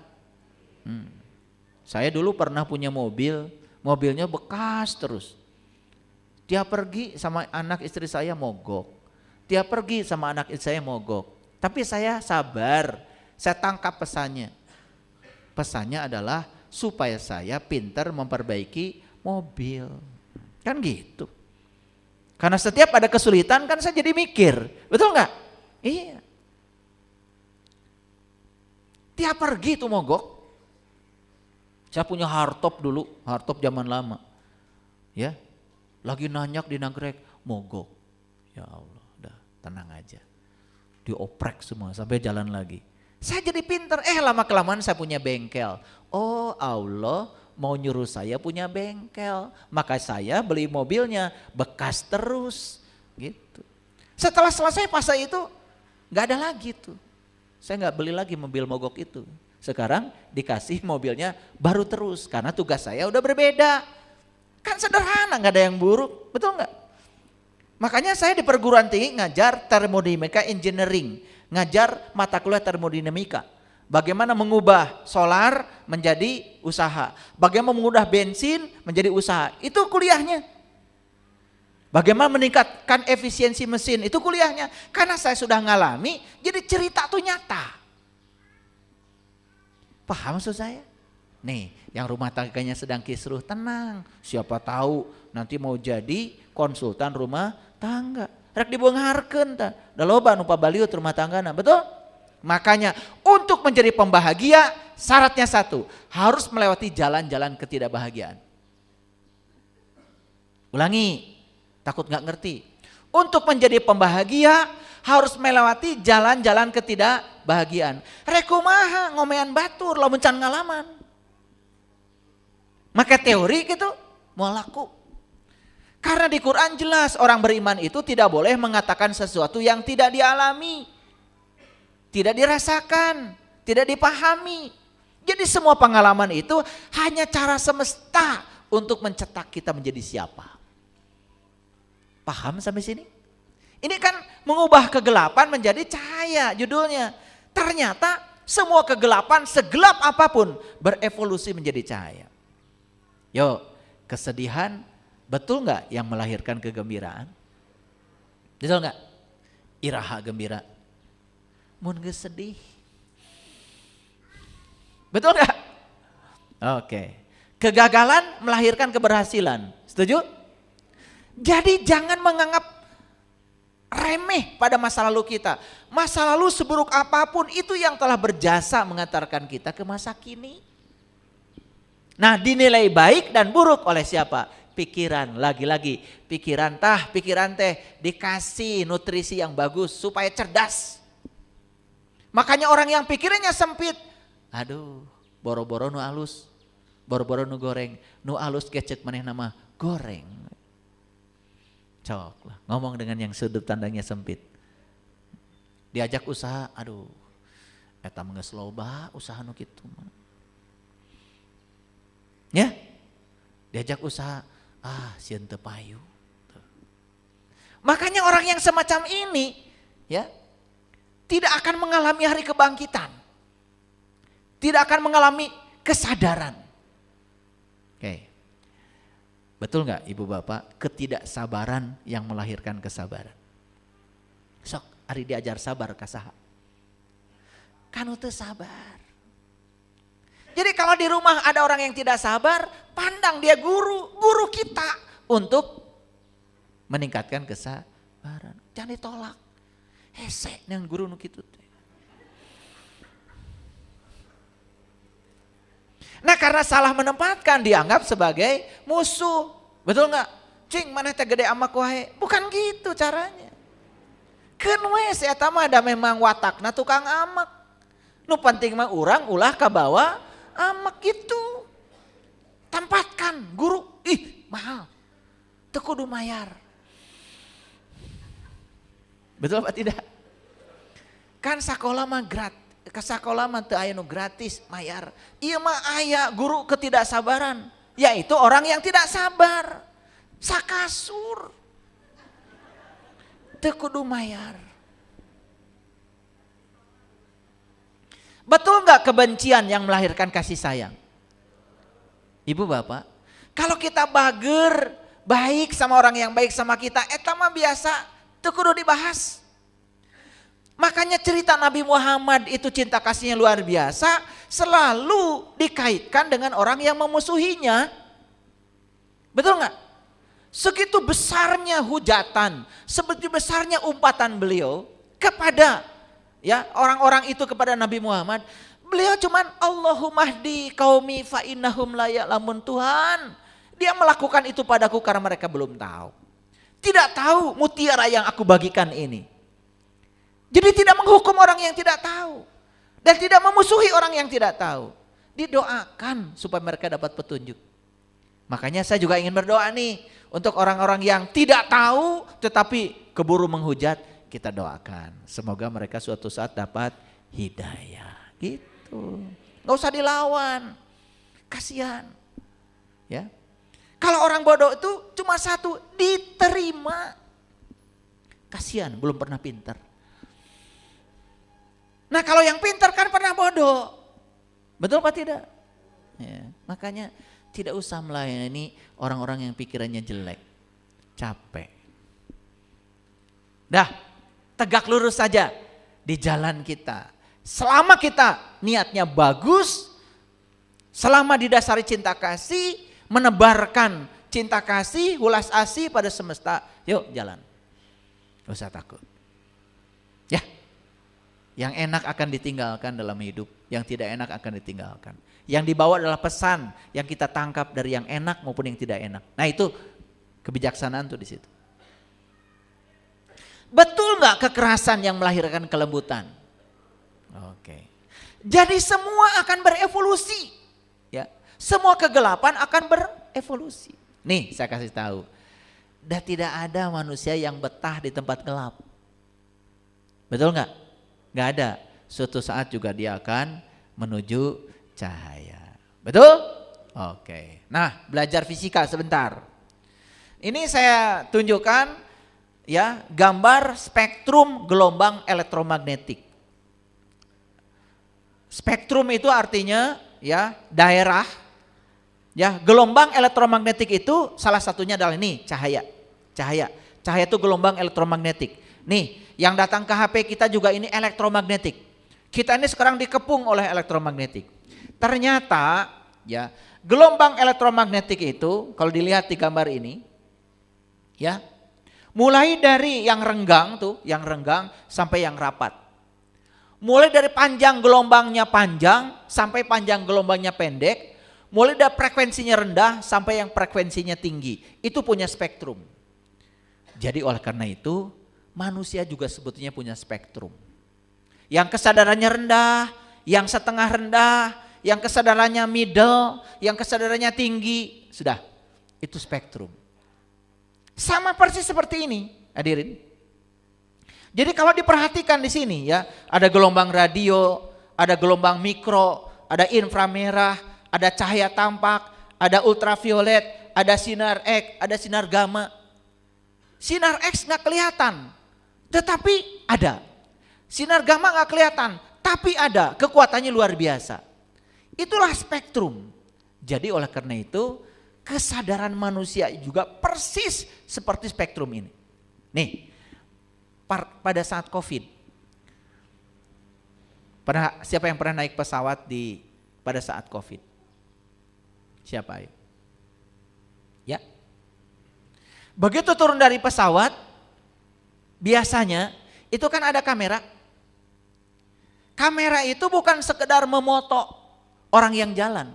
Saya dulu pernah punya mobil, mobilnya bekas terus. Dia pergi sama anak istri saya mogok. Dia pergi sama anak istri saya mogok. Tapi saya sabar, saya tangkap pesannya. Pesannya adalah supaya saya pintar memperbaiki mobil. Kan gitu. Karena setiap ada kesulitan kan saya jadi mikir. Betul nggak? Iya. Dia pergi tuh mogok. Saya punya hardtop dulu, hardtop zaman lama. Ya. Lagi nanyak di nagrek, mogok. Ya Allah, udah tenang aja. Dioprek semua sampai jalan lagi. Saya jadi pinter, lama-kelamaan saya punya bengkel. Oh Allah mau nyuruh saya punya bengkel. Maka saya beli mobilnya bekas terus. Gitu. Setelah selesai fase itu gak ada lagi tuh. Saya gak beli lagi mobil mogok itu. Sekarang dikasih mobilnya baru terus karena tugas saya udah berbeda. Kan sederhana, gak ada yang buruk, betul gak? Makanya saya di perguruan tinggi ngajar termodinamika engineering, ngajar mata kuliah termodinamika. Bagaimana mengubah solar menjadi usaha, bagaimana mengubah bensin menjadi usaha, itu kuliahnya. Bagaimana meningkatkan efisiensi mesin, itu kuliahnya. Karena saya sudah ngalami, jadi cerita tuh nyata. Paham maksud saya? Nih, yang rumah tangganya sedang kisruh, tenang. Siapa tahu nanti mau jadi konsultan rumah tangga. Rek dibeungharkeun tah. Da loba nu pabaliut rumah tanggana, betul? Makanya untuk menjadi pembahagia syaratnya satu, harus melewati jalan-jalan ketidakbahagiaan. Ulangi, takut nggak ngerti. Untuk menjadi pembahagia harus melewati jalan-jalan ketidakbahagiaan. Rek kumaha ngomean batur lamun can ngalaman. Maka teori gitu mau laku. Karena di Quran jelas orang beriman itu tidak boleh mengatakan sesuatu yang tidak dialami, tidak dirasakan, tidak dipahami. Jadi semua pengalaman itu hanya cara semesta untuk mencetak kita menjadi siapa. Paham sampai sini? Ini kan mengubah kegelapan menjadi cahaya judulnya. Ternyata semua kegelapan segelap apapun berevolusi menjadi cahaya. Yo, kesedihan betul nggak yang melahirkan kegembiraan? Betul nggak? Iraha gembira. Mun geus sedih. Betul nggak? Oke. Kegagalan melahirkan keberhasilan. Setuju? Jadi jangan menganggap remeh pada masa lalu kita. Masa lalu seburuk apapun itu yang telah berjasa mengantarkan kita ke masa kini. Nah, dinilai baik dan buruk oleh siapa? Pikiran, lagi-lagi pikiran teh dikasih nutrisi yang bagus supaya cerdas. Makanya orang yang pikirannya sempit, aduh, boro-boro nu alus, boro-boro nu goreng, nu alus kecek maneh nama goreng. Cok lah, ngomong dengan yang sudut pandangnya sempit. Diajak usaha, aduh, eta mah geus loba usaha nu kitu mah. Ya, Diajak usaha, sieun teu payu. Makanya orang yang semacam ini ya tidak akan mengalami hari kebangkitan. Tidak akan mengalami kesadaran. Oke. Betul nggak Ibu Bapak? Ketidaksabaran yang melahirkan kesabaran. Sok ari diajar sabar ka saha? Kanu teu sabar. Jadi kalau di rumah ada orang yang tidak sabar, pandang dia guru kita untuk meningkatkan kesabaran. Jangan ditolak. Hese dengan guru nu kitu teh. Nah karena salah menempatkan dianggap sebagai musuh. Betul nggak? Cing mana teh gede amak wae. Bukan gitu caranya. Keun we si eta mah da memang watakna tukang amak. Nu penting mah urang ulah ka bawa amak gitu. Tempatkan guru, mahal. Teu kudu mayar. Betul apa tidak? Kan sakola mah gratis. Ke sakola mah teu aya nu gratis mayar. Ieu mah aya guru ketidaksabaran, yaitu orang yang tidak sabar. Sakasur. Teu kudu mayar. Betul nggak kebencian yang melahirkan kasih sayang? Ibu bapak, kalau kita bager, baik sama orang yang baik sama kita, eta mah biasa, teu kudu dibahas. Makanya cerita Nabi Muhammad itu cinta kasihnya luar biasa, selalu dikaitkan dengan orang yang memusuhinya. Betul nggak? Segitu besarnya hujatan, sebegitu besarnya umpatan beliau kepada ya orang-orang itu kepada Nabi Muhammad. Beliau cuman Allahumahdi qaumi fa innahum la ya'lamun. Tuhan, dia melakukan itu padaku karena mereka belum tahu. Tidak tahu mutiara yang aku bagikan ini. Jadi tidak menghukum orang yang tidak tahu. Dan tidak memusuhi orang yang tidak tahu. Didoakan supaya mereka dapat petunjuk. Makanya saya juga ingin berdoa nih. Untuk orang-orang yang tidak tahu tetapi keburu menghujat. Kita doakan. Semoga mereka suatu saat dapat hidayah. Gitu. Gak usah dilawan. Kasihan. Ya. Kalau orang bodoh itu cuma satu. Diterima. Kasihan belum pernah pintar. Nah kalau yang pintar kan pernah bodoh. Betul apa tidak? Ya, makanya tidak usah melayani orang-orang yang pikirannya jelek. Capek. Dah, tegak lurus saja di jalan kita. Selama kita niatnya bagus, selama didasari cinta kasih, menebarkan cinta kasih, ulas asih pada semesta, yuk jalan. Gak usah takut. Ya. Yang enak akan ditinggalkan dalam hidup, yang tidak enak akan ditinggalkan. Yang dibawa adalah pesan yang kita tangkap dari yang enak maupun yang tidak enak. Nah itu kebijaksanaan tuh di situ. Betul nggak kekerasan yang melahirkan kelembutan? Oke. Jadi semua akan berevolusi, ya. Semua kegelapan akan berevolusi. Nih saya kasih tahu, dah tidak ada manusia yang betah di tempat gelap. Betul nggak? Gak ada, suatu saat juga dia akan menuju cahaya. Betul? Oke. Nah, belajar fisika sebentar. Ini saya tunjukkan ya gambar spektrum gelombang elektromagnetik. Spektrum itu artinya ya daerah. Ya, gelombang elektromagnetik itu salah satunya adalah ini cahaya. Cahaya itu gelombang elektromagnetik. Nih, yang datang ke HP kita juga ini elektromagnetik. Kita ini sekarang dikepung oleh elektromagnetik. Ternyata ya, gelombang elektromagnetik itu kalau dilihat di gambar ini ya, mulai dari yang renggang tuh, yang renggang sampai yang rapat. Mulai dari panjang gelombangnya panjang sampai panjang gelombangnya pendek, mulai dari frekuensinya rendah sampai yang frekuensinya tinggi. Itu punya spektrum. Jadi oleh karena itu manusia juga sebetulnya punya spektrum. Yang kesadarannya rendah, yang setengah rendah, yang kesadarannya middle, yang kesadarannya tinggi. Sudah, itu spektrum. Sama persis seperti ini, hadirin. Jadi kalau diperhatikan di sini ya, ada gelombang radio, ada gelombang mikro, ada inframerah, ada cahaya tampak, ada ultraviolet, ada sinar X, ada sinar gamma. Sinar X nggak kelihatan, tetapi ada. Sinar gamma nggak kelihatan, tapi ada, kekuatannya luar biasa. Itulah spektrum. Jadi oleh karena itu kesadaran manusia juga persis seperti spektrum ini. Nih, pada saat COVID, siapa yang pernah naik pesawat pada saat COVID? Siapa ayo? Ya. Begitu turun dari pesawat, biasanya itu kan ada kamera. Kamera itu bukan sekedar memoto orang yang jalan,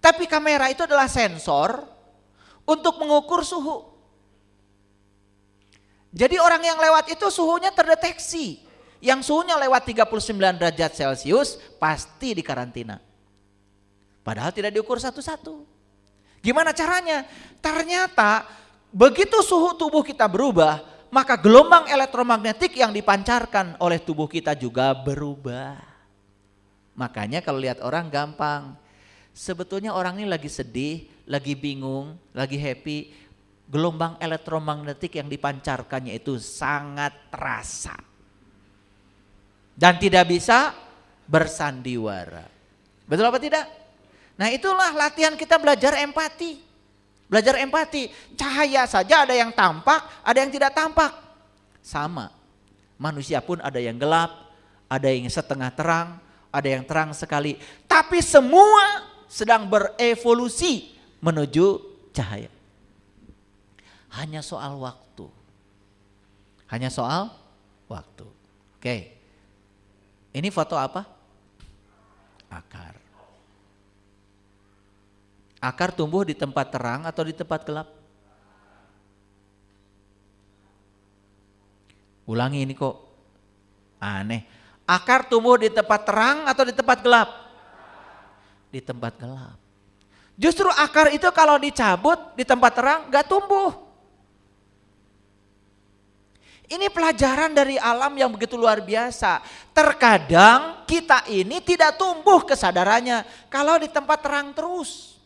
tapi kamera itu adalah sensor untuk mengukur suhu. Jadi orang yang lewat itu suhunya terdeteksi. Yang suhunya lewat 39 derajat Celcius pasti dikarantina. Padahal tidak diukur satu-satu. Gimana caranya? Ternyata begitu suhu tubuh kita berubah, maka gelombang elektromagnetik yang dipancarkan oleh tubuh kita juga berubah. Makanya kalau lihat orang gampang. Sebetulnya orang ini lagi sedih, lagi bingung, lagi happy. Gelombang elektromagnetik yang dipancarkannya itu sangat terasa. Dan tidak bisa bersandiwara. Betul apa tidak? Nah itulah latihan kita belajar empati. Belajar empati, cahaya saja ada yang tampak, ada yang tidak tampak. Sama, manusia pun ada yang gelap, ada yang setengah terang, ada yang terang sekali. Tapi semua sedang berevolusi menuju cahaya. Hanya soal waktu. Hanya soal waktu. Oke, ini foto apa? Akar. Akar tumbuh di tempat terang atau di tempat gelap? Ulangi ini kok aneh. Akar tumbuh di tempat terang atau di tempat gelap? Di tempat gelap. Justru akar itu kalau dicabut di tempat terang gak tumbuh. Ini pelajaran dari alam yang begitu luar biasa. Terkadang kita ini tidak tumbuh kesadarannya kalau di tempat terang terus.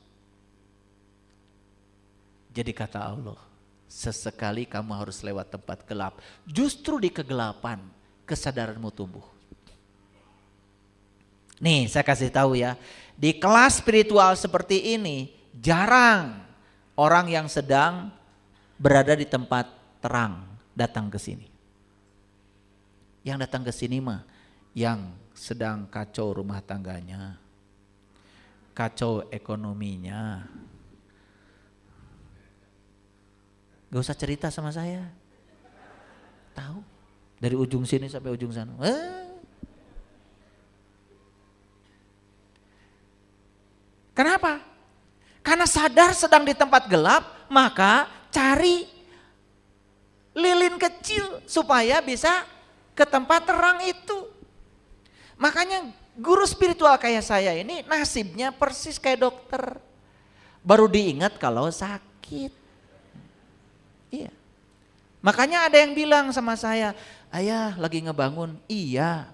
Jadi kata Allah, sesekali kamu harus lewat tempat gelap. Justru di kegelapan kesadaranmu tumbuh. Nih saya kasih tahu ya, di kelas spiritual seperti ini jarang orang yang sedang berada di tempat terang datang ke sini. Yang datang ke sini mah yang sedang kacau rumah tangganya, kacau ekonominya. Gak usah cerita sama saya. Tahu. Dari ujung sini sampai ujung sana. Kenapa? Karena sadar sedang di tempat gelap, maka cari lilin kecil supaya bisa ke tempat terang itu. Makanya guru spiritual kayak saya ini nasibnya persis kayak dokter. Baru diingat kalau sakit. Iya. Makanya ada yang bilang sama saya, ayah lagi ngebangun. Iya.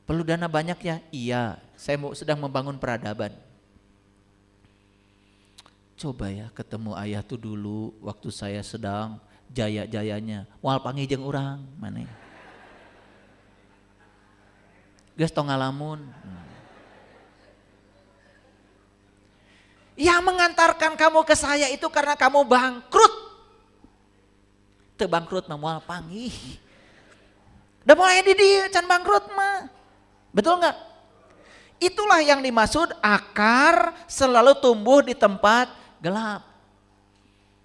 Perlu dana banyak ya? Iya. Saya sedang membangun peradaban. Coba ya ketemu ayah tuh dulu waktu saya sedang jaya-jayanya. Moal panggil jeung urang mana? Geus tong ngalamun. Yang mengantarkan kamu ke saya itu karena kamu bangkrut. Teu bangkrut mah moal panggih. Udah mulai di dieu can bangkrut mah. Betul enggak? Itulah yang dimaksud akar selalu tumbuh di tempat gelap.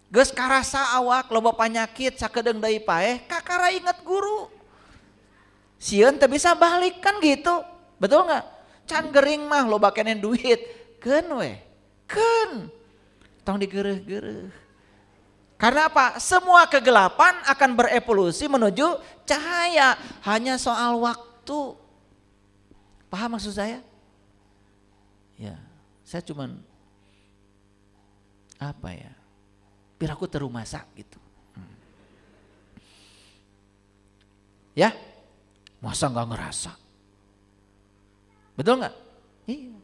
Geus karasa awak loba panyakit sakedeung deui paeh, kakara inget guru. Sieun teu bisa balik kan gitu. Betul enggak? Can gering mah loba keneh duit. Keun we. Keun. Tong digeureuh-geureuh. Karena apa? Semua kegelapan akan berevolusi menuju cahaya. Hanya soal waktu. Paham maksud saya? Ya, saya cuman apa ya? Biar aku terumasa gitu. Ya, masa gak ngerasa? Betul gak? Iya.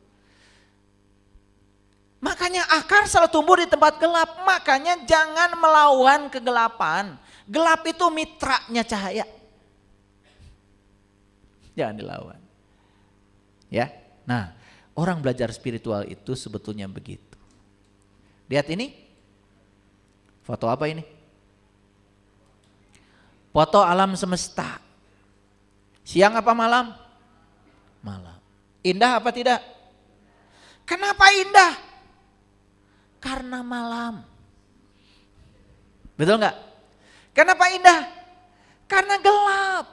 Makanya akar selalu tumbuh di tempat gelap. Makanya jangan melawan kegelapan. Gelap itu mitranya cahaya. Jangan dilawan. Ya. Nah, orang belajar spiritual itu sebetulnya begitu. Lihat ini. Foto apa ini? Foto alam semesta. Siang apa malam? Malam. Indah apa tidak? Kenapa indah? Karena malam. Betul nggak? Kenapa indah? Karena gelap.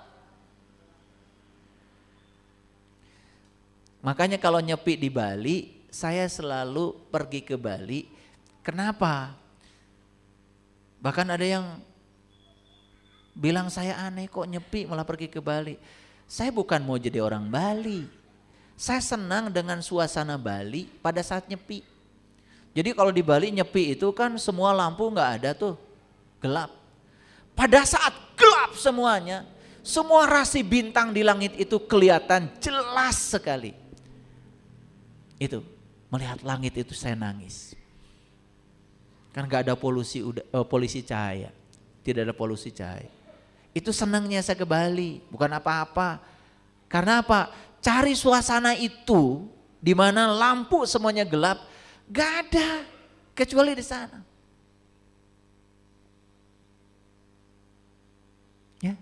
Makanya kalau nyepi di Bali, saya selalu pergi ke Bali. Kenapa? Bahkan ada yang bilang saya aneh kok nyepi malah pergi ke Bali. Saya bukan mau jadi orang Bali. Saya senang dengan suasana Bali pada saat nyepi. Jadi kalau di Bali nyepi itu kan semua lampu nggak ada tuh, gelap. Pada saat gelap semuanya, semua rasi bintang di langit itu kelihatan jelas sekali. Itu, melihat langit itu saya nangis. Kan gak ada polusi cahaya, tidak ada polusi cahaya. Itu senangnya saya ke Bali, bukan apa-apa. Karena apa? Cari suasana itu, di mana lampu semuanya gelap, gak ada kecuali di sana. Ya.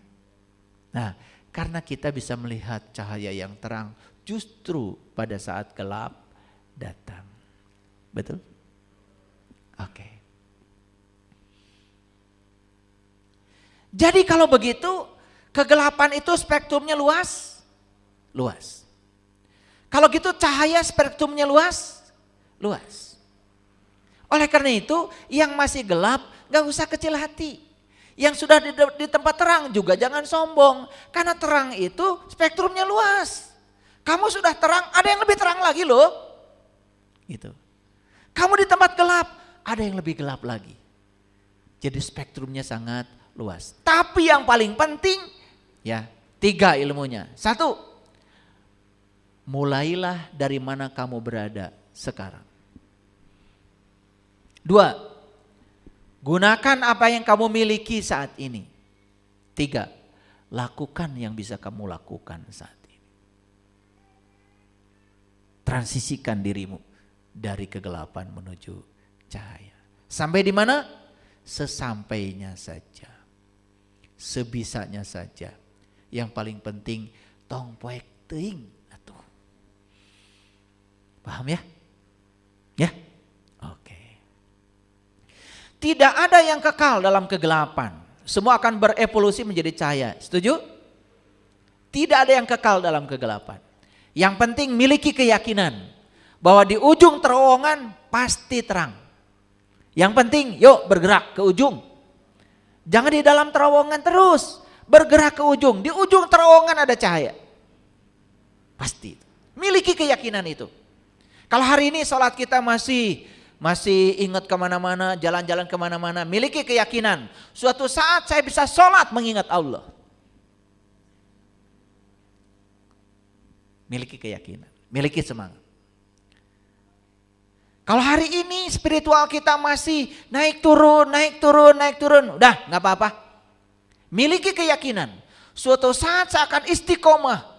Nah, karena kita bisa melihat cahaya yang terang justru pada saat gelap datang. Betul? Oke. Jadi kalau begitu, kegelapan itu spektrumnya luas? Luas. Kalau gitu cahaya spektrumnya luas? Luas. Oleh karena itu, yang masih gelap gak usah kecil hati. Yang sudah di tempat terang juga jangan sombong. Karena terang itu spektrumnya luas. Kamu sudah terang, ada yang lebih terang lagi loh. Gitu. Kamu di tempat gelap, ada yang lebih gelap lagi. Jadi spektrumnya sangat luas. Tapi yang paling penting, ya 3 ilmunya. 1, mulailah dari mana kamu berada sekarang. 2, gunakan apa yang kamu miliki saat ini. 3, lakukan yang bisa kamu lakukan saat ini. Transisikan dirimu dari kegelapan menuju cahaya. Sampai di mana? Sesampainya saja. Sebisanya saja. Yang paling penting tong poek teuing atuh. Paham ya? Ya? Oke. Tidak ada yang kekal dalam kegelapan. Semua akan berevolusi menjadi cahaya. Setuju? Tidak ada yang kekal dalam kegelapan. Yang penting miliki keyakinan bahwa di ujung terowongan pasti terang. Yang penting yuk bergerak ke ujung. Jangan di dalam terowongan terus, bergerak ke ujung. Di ujung terowongan ada cahaya. Pasti. Miliki keyakinan itu. Kalau hari ini sholat kita masih ingat kemana-mana, jalan-jalan kemana-mana, miliki keyakinan. Suatu saat saya bisa sholat mengingat Allah. Miliki keyakinan, miliki semangat. Kalau hari ini spiritual kita masih naik turun, udah gak apa-apa. Miliki keyakinan, suatu saat saya akan istiqomah,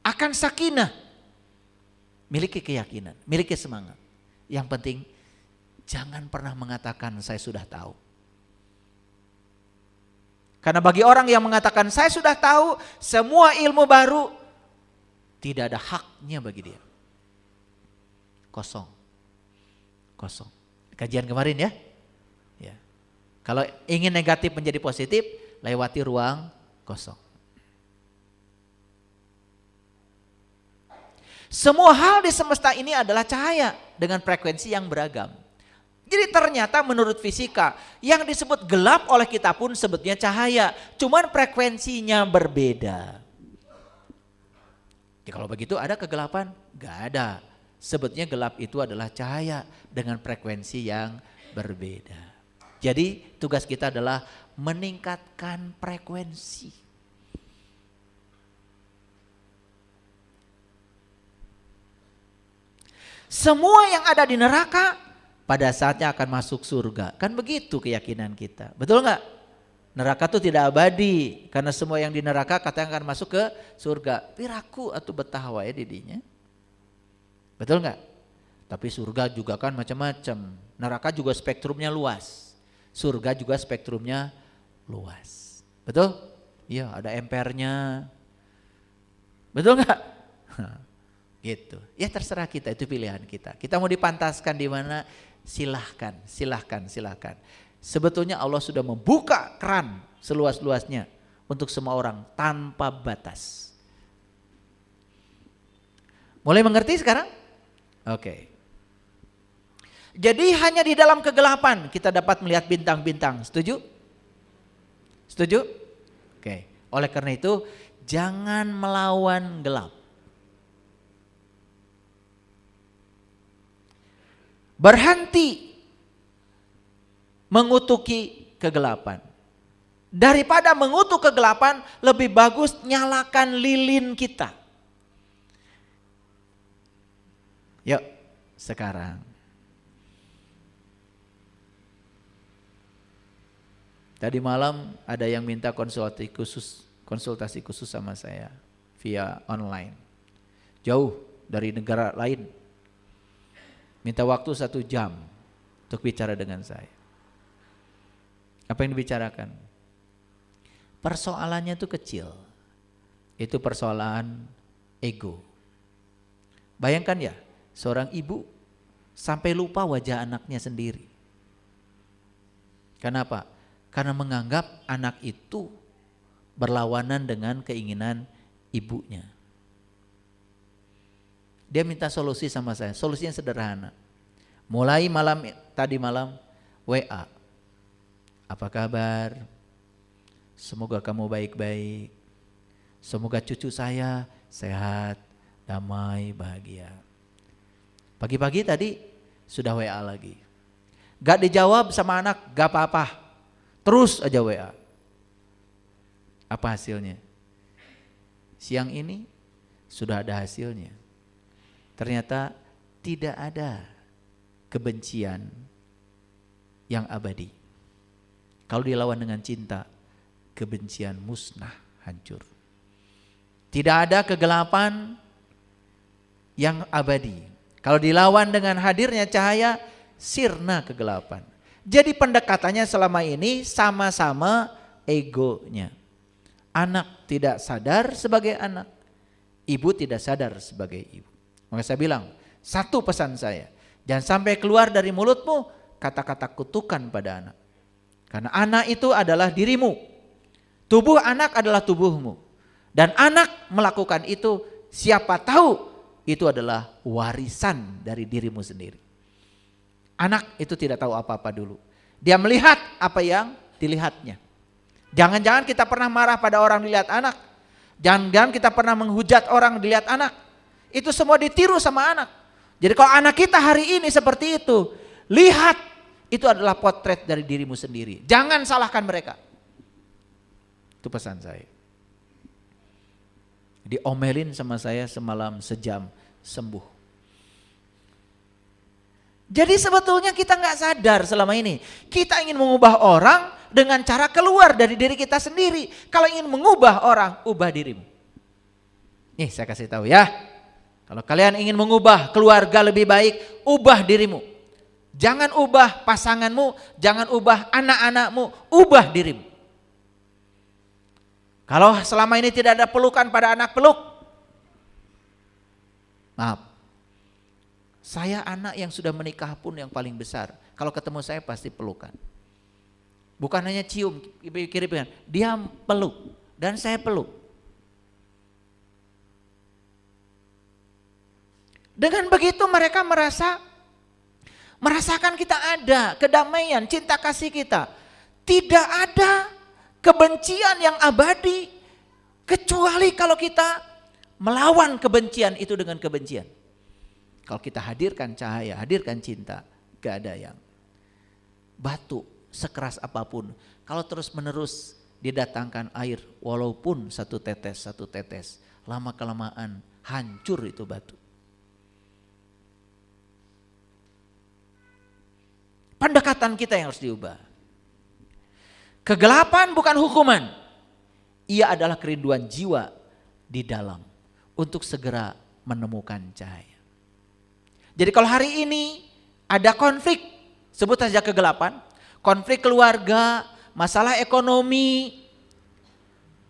akan sakinah. Miliki keyakinan, miliki semangat. Yang penting jangan pernah mengatakan saya sudah tahu. Karena bagi orang yang mengatakan saya sudah tahu semua ilmu baru, tidak ada haknya bagi dia. Kosong. Kajian kemarin ya. Ya. Kalau ingin negatif menjadi positif, lewati ruang kosong. Semua hal di semesta ini adalah cahaya dengan frekuensi yang beragam. Jadi ternyata menurut fisika yang disebut gelap oleh kita pun sebetulnya cahaya, cuman frekuensinya berbeda. Jadi kalau begitu ada kegelapan? Gak ada. Sebetulnya gelap itu adalah cahaya dengan frekuensi yang berbeda. Jadi tugas kita adalah meningkatkan frekuensi. Semua yang ada di neraka pada saatnya akan masuk surga. Kan begitu keyakinan kita. Betul nggak? Neraka itu tidak abadi. Karena semua yang di neraka katanya akan masuk ke surga. Piraku atau betah wae didinya. Betul nggak? Tapi surga juga kan macam-macam. Neraka juga spektrumnya luas. Surga juga spektrumnya luas. Betul? Iya, ada ampernya. Betul nggak? Gitu. Ya terserah kita, itu pilihan kita. Kita mau dipantaskan di mana? Silahkan. Sebetulnya Allah sudah membuka keran seluas-luasnya untuk semua orang tanpa batas. Mulai mengerti sekarang? Oke. Jadi hanya di dalam kegelapan kita dapat melihat bintang-bintang. Setuju? Setuju? Oke. Oleh karena itu jangan melawan gelap. Berhenti mengutuki kegelapan. Daripada mengutuk kegelapan, lebih bagus nyalakan lilin kita. Yuk, sekarang. Tadi malam ada yang minta konsultasi khusus sama saya via online. Jauh dari negara lain. Minta waktu 1 jam untuk bicara dengan saya. Apa yang dibicarakan? Persoalannya itu kecil. Itu persoalan ego. Bayangkan ya, seorang ibu sampai lupa wajah anaknya sendiri. Kenapa? Karena menganggap anak itu berlawanan dengan keinginan ibunya. Dia minta solusi sama saya. Solusinya sederhana. Mulai tadi malam WA. Apa kabar? Semoga kamu baik-baik. Semoga cucu saya sehat, damai, bahagia. Pagi-pagi tadi sudah WA lagi. Gak dijawab sama anak, gak apa-apa. Terus aja WA. Apa hasilnya? Siang ini sudah ada hasilnya. Ternyata tidak ada kebencian yang abadi. Kalau dilawan dengan cinta, kebencian musnah, hancur. Tidak ada kegelapan yang abadi. Kalau dilawan dengan hadirnya cahaya, sirna kegelapan. Jadi pendekatannya selama ini sama-sama egonya. Anak tidak sadar sebagai anak, ibu tidak sadar sebagai ibu. Maka saya bilang, satu pesan saya, jangan sampai keluar dari mulutmu kata-kata kutukan pada anak. Karena anak itu adalah dirimu. Tubuh anak adalah tubuhmu. Dan anak melakukan itu, siapa tahu itu adalah warisan dari dirimu sendiri. Anak itu tidak tahu apa-apa dulu. Dia melihat apa yang dilihatnya. Jangan-jangan kita pernah marah pada orang dilihat anak. Jangan-jangan kita pernah menghujat orang dilihat anak. Itu semua ditiru sama anak. Jadi kalau anak kita hari ini seperti itu, lihat itu adalah potret dari dirimu sendiri. Jangan salahkan mereka. Itu pesan saya. Diomelin sama saya semalam sejam, sembuh. Jadi sebetulnya kita nggak sadar selama ini. Kita ingin mengubah orang dengan cara keluar dari diri kita sendiri. Kalau ingin mengubah orang, ubah dirimu. Nih saya kasih tahu ya. Kalau kalian ingin mengubah keluarga lebih baik, ubah dirimu. Jangan ubah pasanganmu, jangan ubah anak-anakmu, ubah dirimu. Kalau selama ini tidak ada pelukan pada anak, peluk. Maaf. Saya anak yang sudah menikah pun yang paling besar. Kalau ketemu saya pasti pelukan. Bukan hanya cium, kiri-kiri, dia peluk dan saya peluk. Dengan begitu mereka merasakan kita ada, kedamaian, cinta kasih kita. Tidak ada kebencian yang abadi kecuali kalau kita melawan kebencian itu dengan kebencian. Kalau kita hadirkan cahaya, hadirkan cinta, gak ada yang batu sekeras apapun. Kalau terus menerus didatangkan air walaupun satu tetes, lama kelamaan hancur itu batu. Pendekatan kita yang harus diubah. Kegelapan bukan hukuman. Ia adalah kerinduan jiwa di dalam untuk segera menemukan cahaya. Jadi kalau hari ini ada konflik, sebut saja kegelapan, konflik keluarga, masalah ekonomi,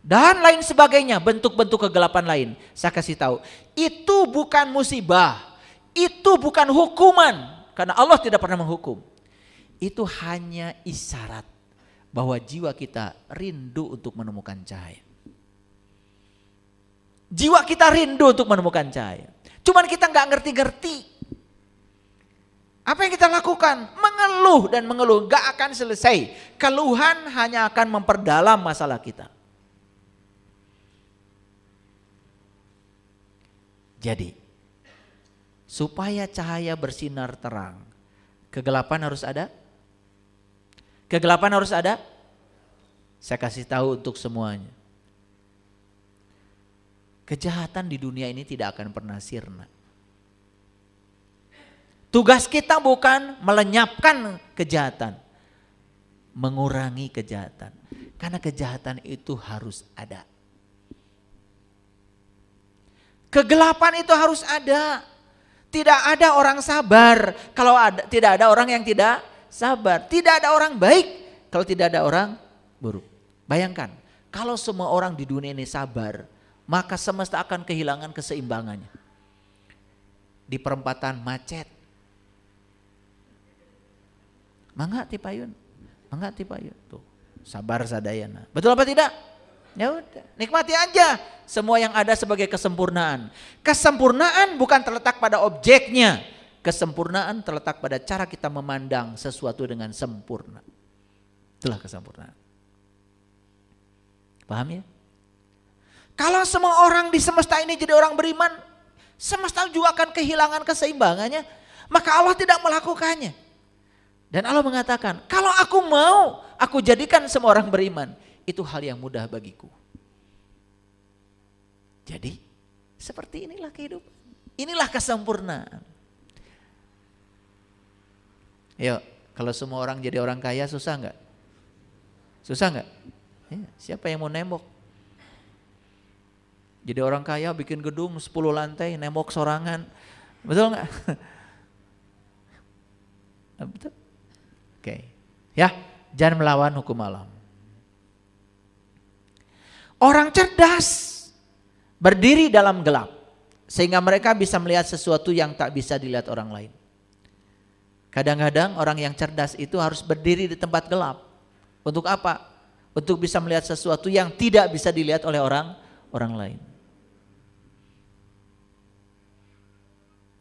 dan lain sebagainya, bentuk-bentuk kegelapan lain. Saya kasih tahu, itu bukan musibah, itu bukan hukuman, karena Allah tidak pernah menghukum. Itu hanya isyarat bahwa jiwa kita rindu untuk menemukan cahaya. Jiwa kita rindu untuk menemukan cahaya. Cuman kita nggak ngerti-ngerti. Apa yang kita lakukan? Mengeluh dan mengeluh, nggak akan selesai. Keluhan hanya akan memperdalam masalah kita. Jadi, supaya cahaya bersinar terang, kegelapan harus ada? Kegelapan harus ada? Saya kasih tahu untuk semuanya. Kejahatan di dunia ini tidak akan pernah sirna. Tugas kita bukan melenyapkan kejahatan, mengurangi kejahatan. Karena kejahatan itu harus ada. Kegelapan itu harus ada. Tidak ada orang sabar kalau tidak ada orang yang tidak sabar. Tidak ada orang baik kalau tidak ada orang buruk. Bayangkan, kalau semua orang di dunia ini sabar, maka semesta akan kehilangan keseimbangannya. Di perempatan macet. Mangga tipayun. Mangga tipayun. Tuh, sabar sadayana. Betul apa tidak? Ya udah, nikmati aja semua yang ada sebagai kesempurnaan. Kesempurnaan bukan terletak pada objeknya. Kesempurnaan terletak pada cara kita memandang sesuatu dengan sempurna. Itulah kesempurnaan. Paham ya? Kalau semua orang di semesta ini jadi orang beriman, semesta juga akan kehilangan keseimbangannya. Maka Allah tidak melakukannya. Dan Allah mengatakan, kalau aku mau, aku jadikan semua orang beriman. Itu hal yang mudah bagiku. Jadi seperti inilah kehidupan. Inilah kesempurnaan. Yuk, kalau semua orang jadi orang kaya susah enggak? Susah enggak? Ya, siapa yang mau nembok? Jadi orang kaya bikin gedung 10 lantai, nembok sorangan. Betul enggak? Betul? Oke. Ya, jangan melawan hukum alam. Orang cerdas berdiri dalam gelap sehingga mereka bisa melihat sesuatu yang tak bisa dilihat orang lain. Kadang-kadang orang yang cerdas itu harus berdiri di tempat gelap. Untuk apa? Untuk bisa melihat sesuatu yang tidak bisa dilihat oleh orang lain.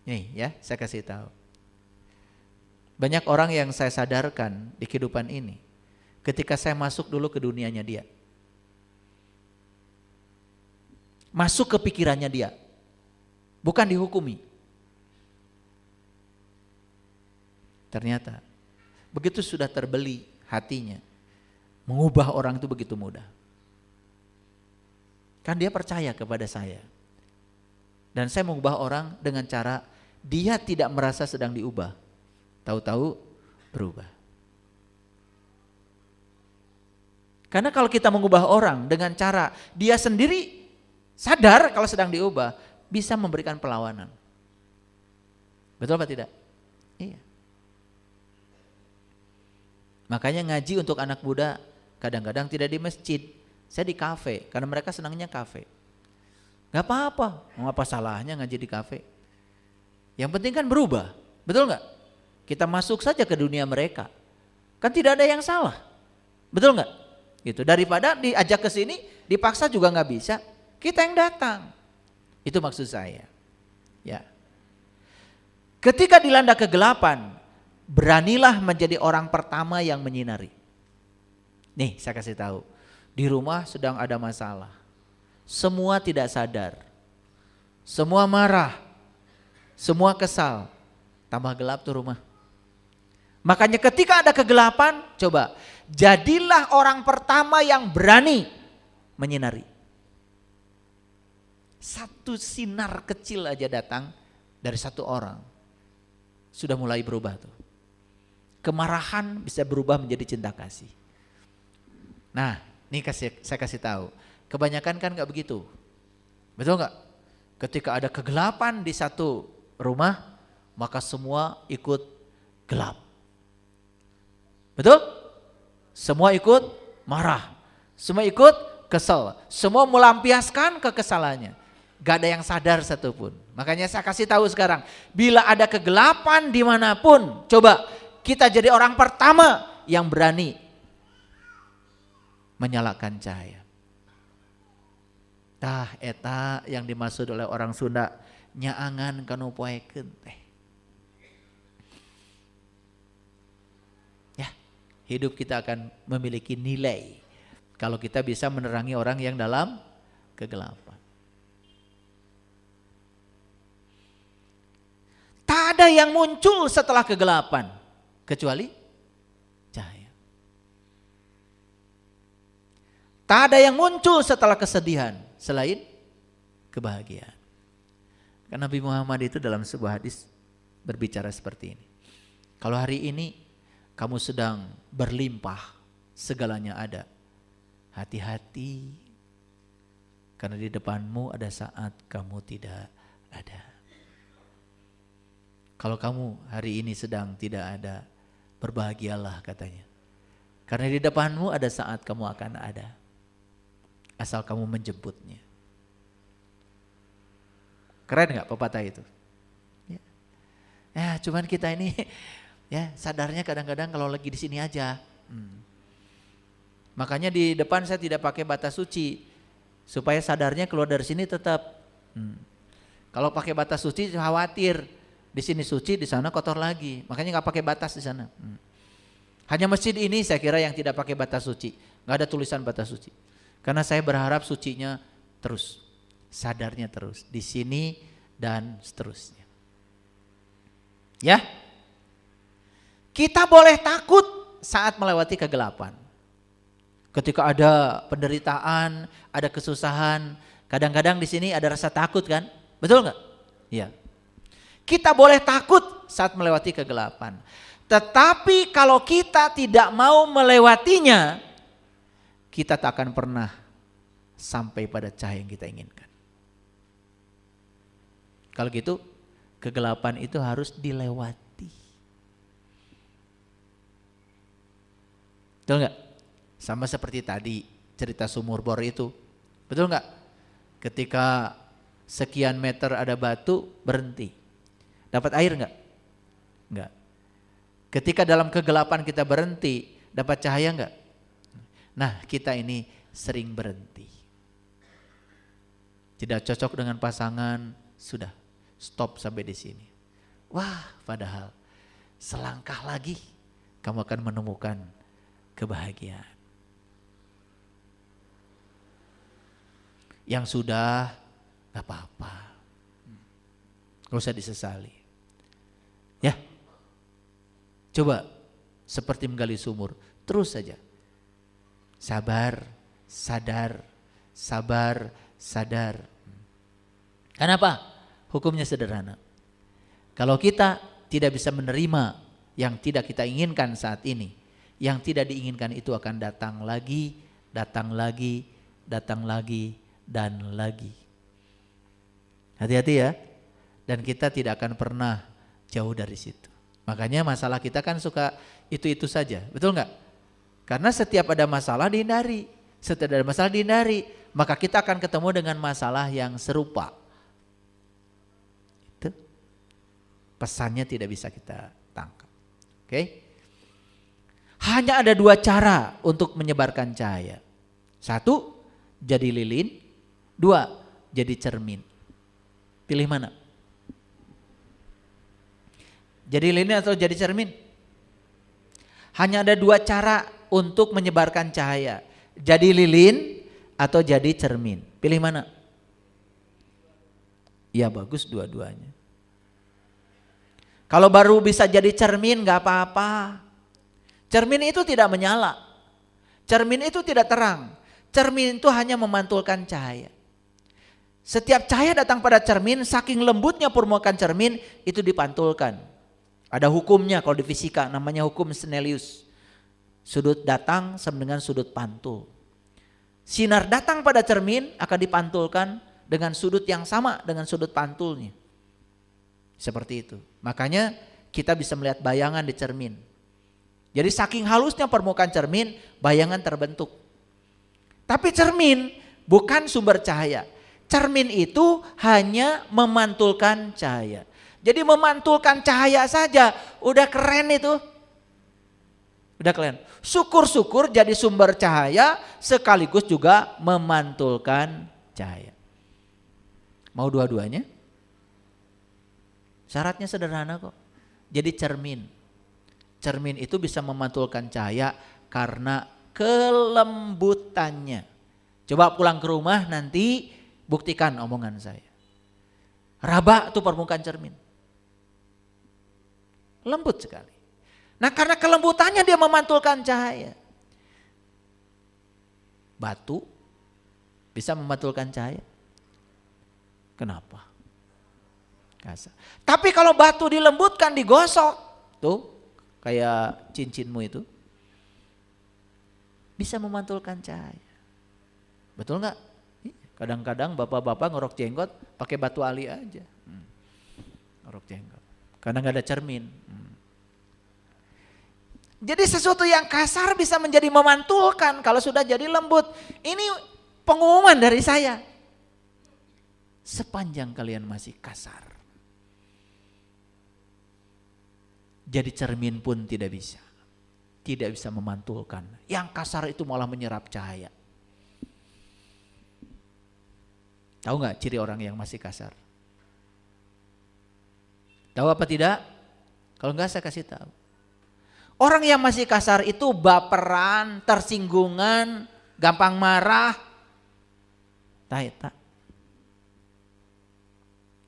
Nih ya, saya kasih tahu. Banyak orang yang saya sadarkan di kehidupan ini ketika saya masuk dulu ke dunianya dia. Masuk ke pikirannya dia, bukan dihukumi. Ternyata begitu sudah terbeli hatinya, mengubah orang itu begitu mudah. Kan dia percaya kepada saya. Dan saya mengubah orang dengan cara dia tidak merasa sedang diubah. Tahu-tahu berubah. Karena kalau kita mengubah orang dengan cara dia sendiri sadar kalau sedang diubah, bisa memberikan perlawanan. Betul apa tidak? Iya. Makanya ngaji untuk anak muda kadang-kadang tidak di masjid. Saya di kafe, karena mereka senangnya kafe. Gak apa-apa, apa salahnya ngaji di kafe. Yang penting kan berubah, betul gak? Kita masuk saja ke dunia mereka. Kan tidak ada yang salah, betul gak? Gitu. Daripada diajak ke sini, dipaksa juga gak bisa. Kita yang datang. Itu maksud saya. Ya. Ketika dilanda kegelapan, beranilah menjadi orang pertama yang menyinari. Nih, saya kasih tahu. Di rumah sedang ada masalah. Semua tidak sadar. Semua marah. Semua kesal. Tambah gelap tuh rumah. Makanya ketika ada kegelapan, coba jadilah orang pertama yang berani menyinari. Satu sinar kecil aja datang dari satu orang, sudah mulai berubah tuh. kemarahan bisa berubah menjadi cinta kasih. Nah, ini saya kasih tahu. Kebanyakan kan nggak begitu. Betul nggak? Ketika ada kegelapan di satu rumah, maka semua ikut gelap. Betul? Semua ikut marah. Semua ikut kesel. Semua melampiaskan kekesalannya. Gak ada yang sadar satupun. Makanya saya kasih tahu sekarang. Bila ada kegelapan dimanapun, coba kita jadi orang pertama yang berani menyalakan cahaya. Tah eta yang dimaksud oleh orang Sunda, nyaangan kanu poekeun teh. Ya, hidup kita akan memiliki nilai kalau kita bisa menerangi orang yang dalam kegelapan. Tak ada yang muncul setelah kegelapan kecuali cahaya. Tak ada yang muncul setelah kesedihan selain kebahagiaan. Karena Nabi Muhammad itu dalam sebuah hadis berbicara seperti ini. Kalau hari ini kamu sedang berlimpah, segalanya ada, hati-hati karena di depanmu ada saat kamu tidak ada. Kalau kamu hari ini sedang tidak ada, berbahagialah katanya. Karena di depanmu ada saat kamu akan ada. Asal kamu menjemputnya. Keren gak pepatah itu? Ya, cuman kita ini ya sadarnya kadang-kadang kalau lagi di sini aja. Makanya di depan saya tidak pakai batas suci. Supaya sadarnya keluar dari sini tetap. Kalau pakai batas suci khawatir. Di sini suci, di sana kotor lagi. Makanya gak pakai batas di sana. Hanya masjid ini saya kira yang tidak pakai batas suci. Gak ada tulisan batas suci. Karena saya berharap sucinya terus, sadarnya terus, di sini dan seterusnya. Ya, kita boleh takut saat melewati kegelapan. Ketika ada penderitaan, ada kesusahan, kadang-kadang di sini ada rasa takut kan? Betul nggak? Iya. Kita boleh takut saat melewati kegelapan. Tetapi kalau kita tidak mau melewatinya, kita tak akan pernah sampai pada cahaya yang kita inginkan. Kalau gitu, kegelapan itu harus dilewati. Betul nggak? Sama seperti tadi cerita sumur bor itu. Betul nggak? Ketika sekian meter ada batu, berhenti. Dapat air nggak? Nggak. Ketika dalam kegelapan kita berhenti, dapat cahaya nggak? Nah, kita ini sering berhenti. Tidak cocok dengan pasangan, sudah stop sampai di sini. Wah, padahal selangkah lagi kamu akan menemukan kebahagiaan. Yang sudah gak apa-apa, gak usah disesali. Ya, coba seperti menggali sumur, terus saja. Sabar, sadar, sabar, sadar. Kenapa? Hukumnya sederhana. Kalau kita tidak bisa menerima yang tidak kita inginkan saat ini, yang tidak diinginkan itu akan datang lagi, datang lagi, datang lagi, dan lagi. Hati-hati ya. Dan kita tidak akan pernah jauh dari situ. Makanya masalah kita kan suka itu-itu saja, betul nggak? Karena setiap ada masalah dihindari, setiap ada masalah dihindari, maka kita akan ketemu dengan masalah yang serupa. Itu pesannya tidak bisa kita tangkap. Oke? Hanya ada dua cara untuk menyebarkan cahaya. Satu, jadi lilin. Dua, jadi cermin. Pilih mana? Jadi lilin atau jadi cermin? Hanya ada dua cara untuk menyebarkan cahaya. Jadi lilin atau jadi cermin. Pilih mana? Ya bagus dua-duanya. Kalau baru bisa jadi cermin gak apa-apa. Cermin itu tidak menyala. Cermin itu tidak terang. Cermin itu hanya memantulkan cahaya. Setiap cahaya datang pada cermin, saking lembutnya permukaan cermin itu dipantulkan. Ada hukumnya kalau di fisika, namanya hukum Snellius. Sudut datang sama dengan sudut pantul. Sinar datang pada cermin akan dipantulkan dengan sudut yang sama dengan sudut pantulnya. Seperti itu. Makanya kita bisa melihat bayangan di cermin. Jadi saking halusnya permukaan cermin, bayangan terbentuk. Tapi cermin bukan sumber cahaya. Cermin itu hanya memantulkan cahaya. Jadi memantulkan cahaya saja udah keren itu. Udah keren. Syukur-syukur jadi sumber cahaya sekaligus juga memantulkan cahaya. Mau dua-duanya? Syaratnya sederhana kok. Jadi cermin. Cermin itu bisa memantulkan cahaya karena kelembutannya. Coba pulang ke rumah nanti buktikan omongan saya. Raba tuh permukaan cermin. Lembut sekali. Nah karena kelembutannya dia memantulkan cahaya. Batu bisa memantulkan cahaya. Kenapa? Kasar. Tapi kalau batu dilembutkan, digosok, tuh kayak cincinmu itu, bisa memantulkan cahaya. Betul nggak? Kadang-kadang bapak-bapak ngorok jenggot pakai batu ali aja. Ngorok jenggot. Karena nggak ada cermin. Jadi sesuatu yang kasar bisa menjadi memantulkan kalau sudah jadi lembut. Ini pengumuman dari saya. Sepanjang kalian masih kasar, jadi cermin pun tidak bisa. Tidak bisa memantulkan. Yang kasar itu malah menyerap cahaya. Tahu nggak ciri orang yang masih kasar? Tahu apa tidak? Kalau enggak saya kasih tahu. Orang yang masih kasar itu baperan, tersinggungan, gampang marah. Tak.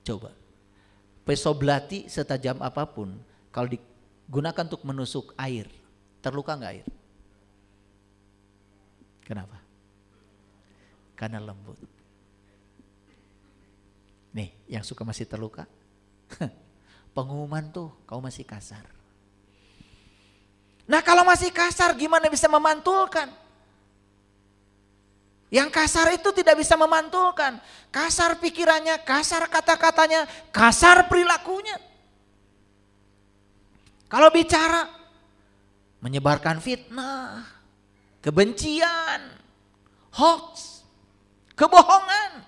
Coba. Pisau belati setajam apapun kalau digunakan untuk menusuk air, terluka enggak air? Kenapa? Karena lembut. Nih, yang suka masih terluka. Pengumuman tuh, kau masih kasar. Nah kalau masih kasar gimana bisa memantulkan? Yang kasar itu tidak bisa memantulkan. Kasar pikirannya, kasar kata-katanya, kasar perilakunya. Kalau bicara, menyebarkan fitnah, kebencian, hoax, kebohongan.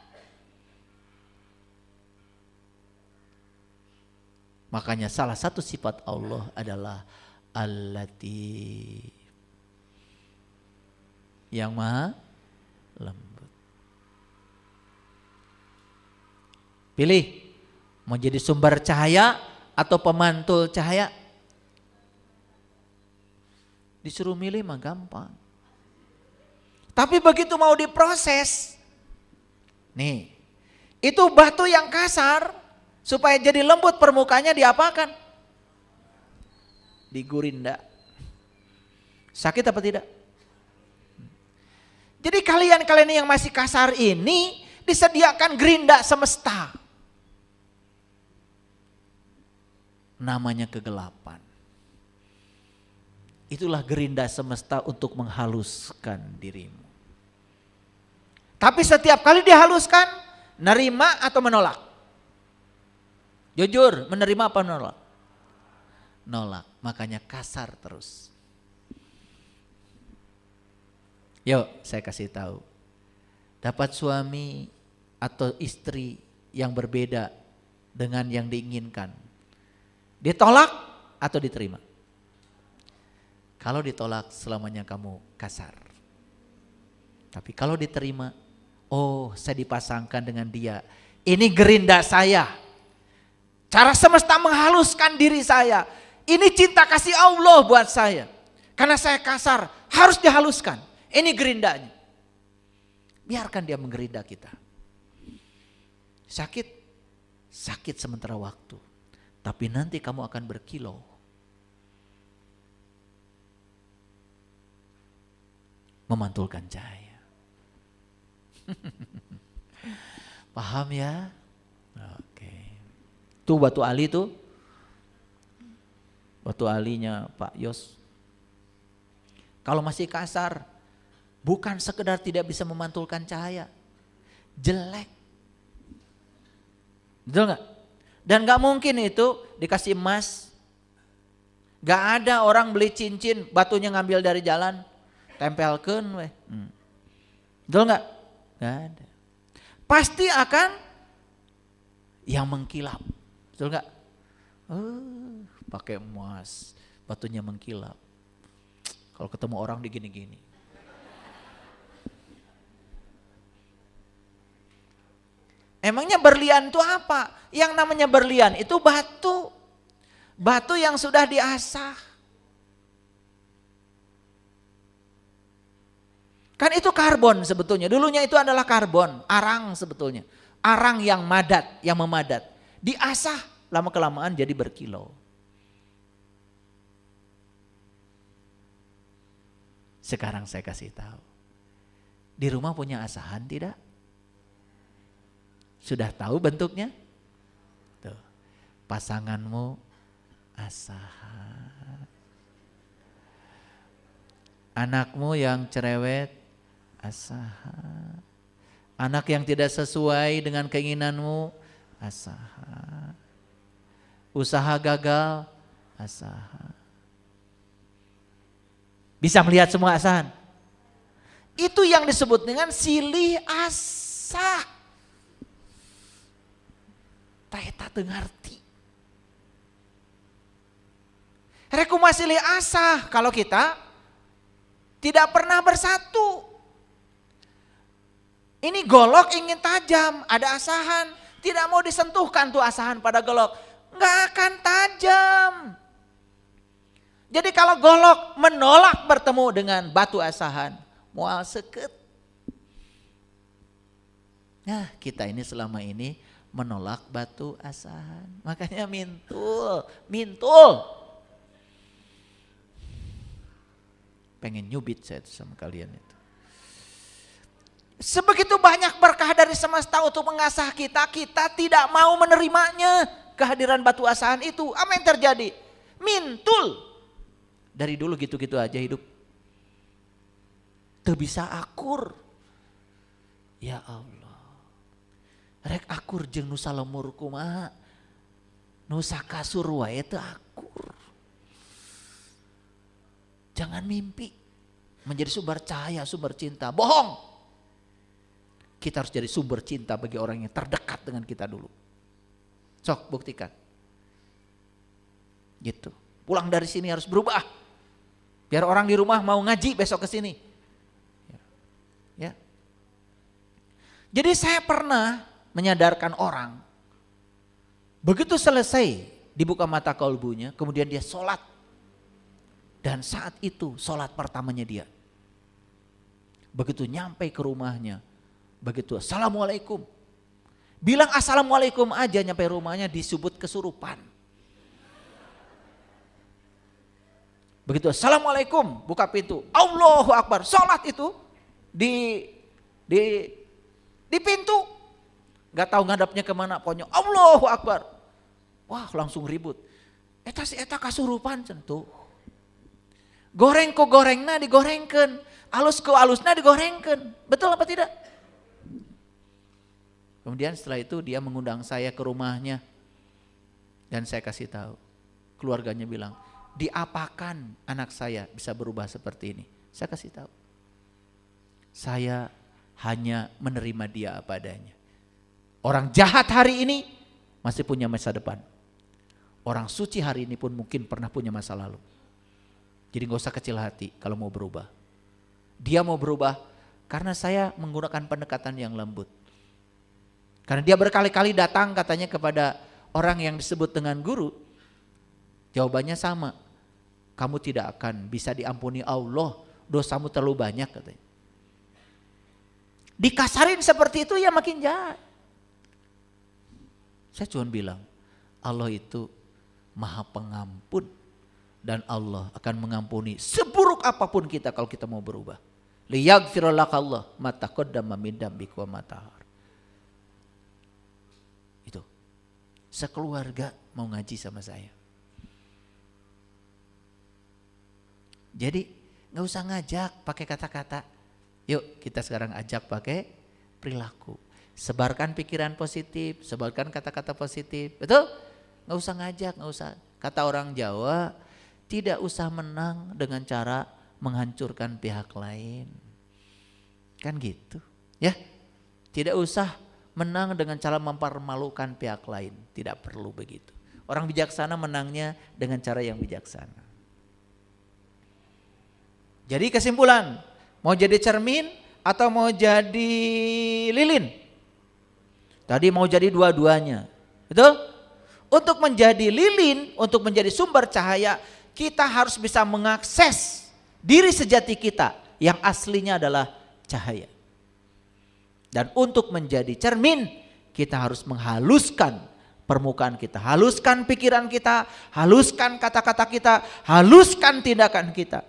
Makanya salah satu sifat Allah adalah Al-Latif, yang maha lembut. Pilih, mau jadi sumber cahaya atau pemantul cahaya? Disuruh milih mah gampang. Tapi begitu mau diproses, nih, itu batu yang kasar, supaya jadi lembut permukaannya diapakan? Digurinda. Sakit apa tidak? Jadi kalian yang masih kasar ini disediakan gerinda semesta. Namanya kegelapan. Itulah gerinda semesta untuk menghaluskan dirimu. Tapi setiap kali dihaluskan, nerima atau menolak? Jujur, menerima apa menolak? Nolak, makanya kasar terus. Yuk saya kasih tahu. Dapat suami atau istri yang berbeda dengan yang diinginkan. Ditolak atau diterima? Kalau ditolak selamanya kamu kasar. Tapi kalau diterima, oh saya dipasangkan dengan dia. Ini gerinda saya. Cara semesta menghaluskan diri saya. Ini cinta kasih Allah buat saya. Karena saya kasar, harus dihaluskan. Ini gerindanya. Biarkan dia menggerinda kita. Sakit, sakit sementara waktu. Tapi nanti kamu akan berkilau. Memantulkan cahaya. Paham ya? Oke. Tuh batu ali tuh. Waktu ahlinya Pak Yos. Kalau masih kasar, bukan sekedar tidak bisa memantulkan cahaya, jelek. Betul gak? Dan gak mungkin itu dikasih emas. Gak ada orang beli cincin, batunya ngambil dari jalan, tempelkan weh. Betul gak? Gak ada. Pasti akan yang mengkilap. Betul gak? Pakai emas, batunya mengkilap. Kalau ketemu orang digini-gini. Emangnya berlian itu apa? Yang namanya berlian itu batu. Batu yang sudah diasah. Kan itu karbon sebetulnya. Dulunya itu adalah karbon, arang sebetulnya. Arang yang madat, yang memadat. Diasah, lama-kelamaan jadi berkilau. Sekarang saya kasih tahu. Di rumah punya asahan tidak? Sudah tahu bentuknya? Tuh. Pasanganmu asahan. Anakmu yang cerewet asahan. Anak yang tidak sesuai dengan keinginanmu asahan. Usaha gagal asahan. Bisa melihat semua asahan. Itu yang disebut dengan silih asah. Taeta teu ngarti. Rekumah silih asah kalau kita tidak pernah bersatu. Ini golok ingin tajam, ada asahan. Tidak mau disentuhkan tuh asahan pada golok. Nggak akan tajam. Jadi kalau golok menolak bertemu dengan batu asahan, moal seket. Nah, kita ini selama ini menolak batu asahan. Makanya mintul. Pengen nyubit saya sama kalian itu. Sebegitu banyak berkah dari semesta untuk mengasah kita, kita tidak mau menerimanya. Kehadiran batu asahan itu, apa yang terjadi? Mintul. Dari dulu gitu-gitu aja hidup. Teu bisa akur. Ya Allah. Rek akur jeung nu salemur kumaha. Nu sakasur wae teu akur. Jangan mimpi menjadi sumber cahaya, sumber cinta. Bohong. Kita harus jadi sumber cinta bagi orang yang terdekat dengan kita dulu. Sok buktikan. Gitu. Pulang dari sini harus berubah. Biar orang di rumah mau ngaji besok ke sini. Ya. Jadi saya pernah menyadarkan orang. Begitu selesai dibuka mata kalbunya, kemudian dia sholat. Dan saat itu sholat pertamanya dia. Begitu nyampe ke rumahnya, begitu assalamualaikum. Bilang assalamualaikum aja nyampe rumahnya disebut kesurupan. Begitu assalamualaikum buka pintu, Allahu Akbar, sholat itu di pintu, nggak tahu ngadapnya kemana, pokoknya Allahu Akbar, wah langsung ribut, eta kasurupan tentu, goreng ku gorengna digorengkan, alus ku alusna digorengkan, betul apa tidak? Kemudian setelah itu dia mengundang saya ke rumahnya dan saya kasih tahu, keluarganya bilang, diapakan anak saya bisa berubah seperti ini? Saya kasih tahu. Saya hanya menerima dia apa adanya. Orang jahat hari ini masih punya masa depan. Orang suci hari ini pun mungkin pernah punya masa lalu. Jadi gak usah kecil hati kalau mau berubah. Dia mau berubah karena saya menggunakan pendekatan yang lembut. Karena dia berkali-kali datang katanya kepada orang yang disebut dengan guru. Jawabannya sama, kamu tidak akan bisa diampuni Allah, dosamu terlalu banyak katanya. Dikasarin seperti itu ya makin jahat. Saya cuma bilang, Allah itu maha pengampun dan Allah akan mengampuni seburuk apapun kita kalau kita mau berubah. Liyaghfira lakallah ma taqaddama min dambika wa ma ta'akhkhar. Itu. Sekeluarga mau ngaji sama saya. Jadi nggak usah ngajak pakai kata-kata. Yuk kita sekarang ajak pakai perilaku. Sebarkan pikiran positif, sebarkan kata-kata positif. Betul? Nggak usah ngajak, nggak usah. Kata orang Jawa, tidak usah menang dengan cara menghancurkan pihak lain. Kan gitu. Ya, tidak usah menang dengan cara mempermalukan pihak lain. Tidak perlu begitu. Orang bijaksana menangnya dengan cara yang bijaksana. Jadi kesimpulan, mau jadi cermin atau mau jadi lilin? Tadi mau jadi dua-duanya. Betul? Untuk menjadi lilin, untuk menjadi sumber cahaya, kita harus bisa mengakses diri sejati kita yang aslinya adalah cahaya. Dan untuk menjadi cermin, kita harus menghaluskan permukaan kita, haluskan pikiran kita, haluskan kata-kata kita, haluskan tindakan kita.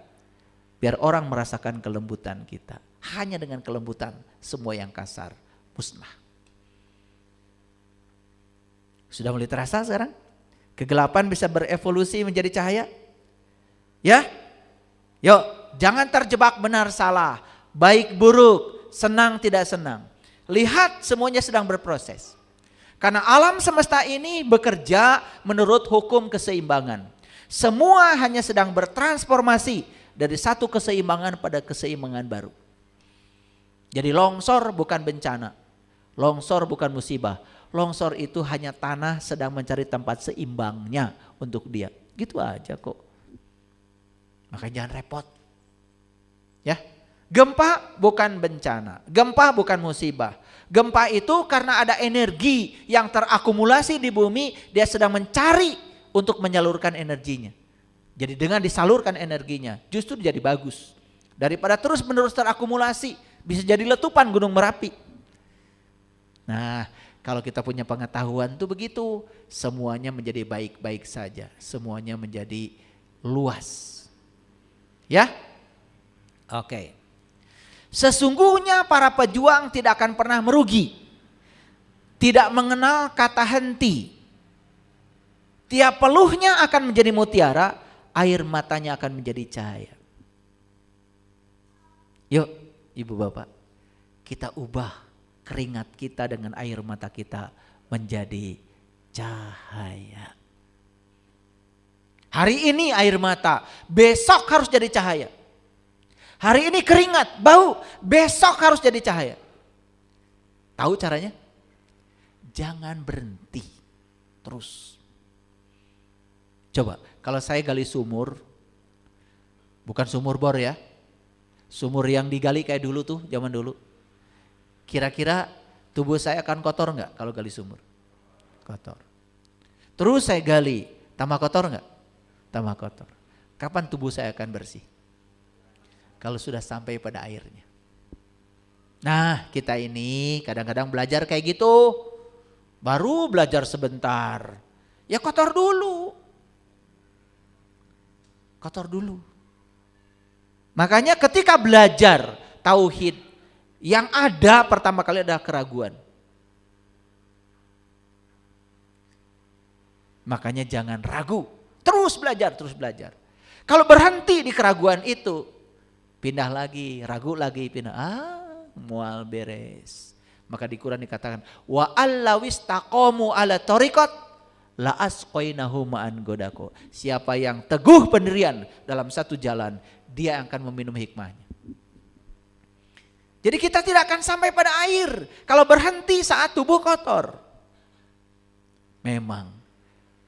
Biar orang merasakan kelembutan kita. Hanya dengan kelembutan semua yang kasar musnah. Sudah mulai terasa sekarang? Kegelapan bisa berevolusi menjadi cahaya? Ya? Yuk, jangan terjebak benar salah, baik buruk, senang tidak senang. Lihat semuanya sedang berproses. Karena alam semesta ini bekerja menurut hukum keseimbangan. Semua hanya sedang bertransformasi dari satu keseimbangan pada keseimbangan baru. Jadi longsor bukan bencana, longsor bukan musibah. Longsor itu hanya tanah sedang mencari tempat seimbangnya untuk dia. Gitu aja kok. Makanya jangan repot. Ya. Gempa bukan bencana, gempa bukan musibah. Gempa itu karena ada energi yang terakumulasi di bumi, dia sedang mencari untuk menyalurkan energinya. Jadi dengan disalurkan energinya, justru jadi bagus. Daripada terus menerus terakumulasi, bisa jadi letupan Gunung Merapi. Nah, kalau kita punya pengetahuan tuh begitu, semuanya menjadi baik-baik saja, semuanya menjadi luas. Ya? Oke. Sesungguhnya para pejuang tidak akan pernah merugi. Tidak mengenal kata henti. Tiap peluhnya akan menjadi mutiara, air matanya akan menjadi cahaya. Yuk, Ibu Bapak, kita ubah keringat kita dengan air mata kita menjadi cahaya. Hari ini air mata, besok harus jadi cahaya. Hari ini keringat, bau, besok harus jadi cahaya. Tahu caranya? Jangan berhenti terus. Coba, kalau saya gali sumur, bukan sumur bor ya, sumur yang digali kayak dulu tuh, zaman dulu. Kira-kira tubuh saya akan kotor enggak kalau gali sumur? Kotor. Terus saya gali, tambah kotor enggak? Tambah kotor. Kapan tubuh saya akan bersih? Kalau sudah sampai pada airnya. Nah, kita ini kadang-kadang belajar kayak gitu. Baru belajar sebentar. Ya kotor dulu. Kotor dulu. Makanya ketika belajar tauhid, yang ada pertama kali adalah keraguan. Makanya jangan ragu. Terus belajar, terus belajar. Kalau berhenti di keraguan itu, pindah lagi, ragu lagi, pindah. Mual beres. Maka di Quran dikatakan, wa allawis taqomu ala thariqat la asqainahu ma'an godako. Siapa yang teguh pendirian dalam satu jalan, dia akan meminum hikmahnya. Jadi kita tidak akan sampai pada air kalau berhenti saat tubuh kotor. Memang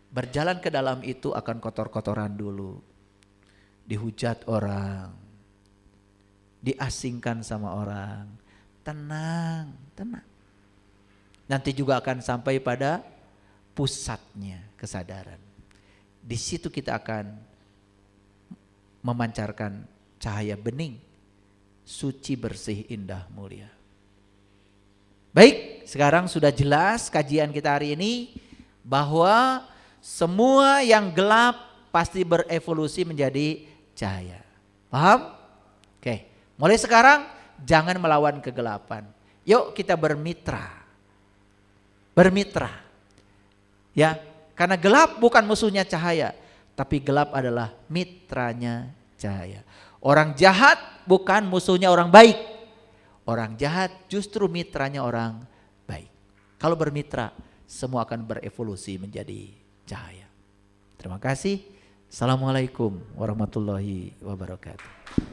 berjalan ke dalam itu akan kotor-kotoran dulu. Dihujat orang, diasingkan sama orang. Tenang, tenang. Nanti juga akan sampai pada pusatnya kesadaran. Di situ kita akan memancarkan cahaya bening, suci, bersih, indah, mulia. Baik, sekarang sudah jelas kajian kita hari ini bahwa semua yang gelap pasti berevolusi menjadi cahaya. Paham? Oke, mulai sekarang jangan melawan kegelapan. Yuk kita bermitra. Bermitra. Ya, karena gelap bukan musuhnya cahaya, tapi gelap adalah mitranya cahaya. Orang jahat bukan musuhnya orang baik. Orang jahat justru mitranya orang baik. Kalau bermitra, semua akan berevolusi menjadi cahaya. Terima kasih. Assalamualaikum warahmatullahi wabarakatuh.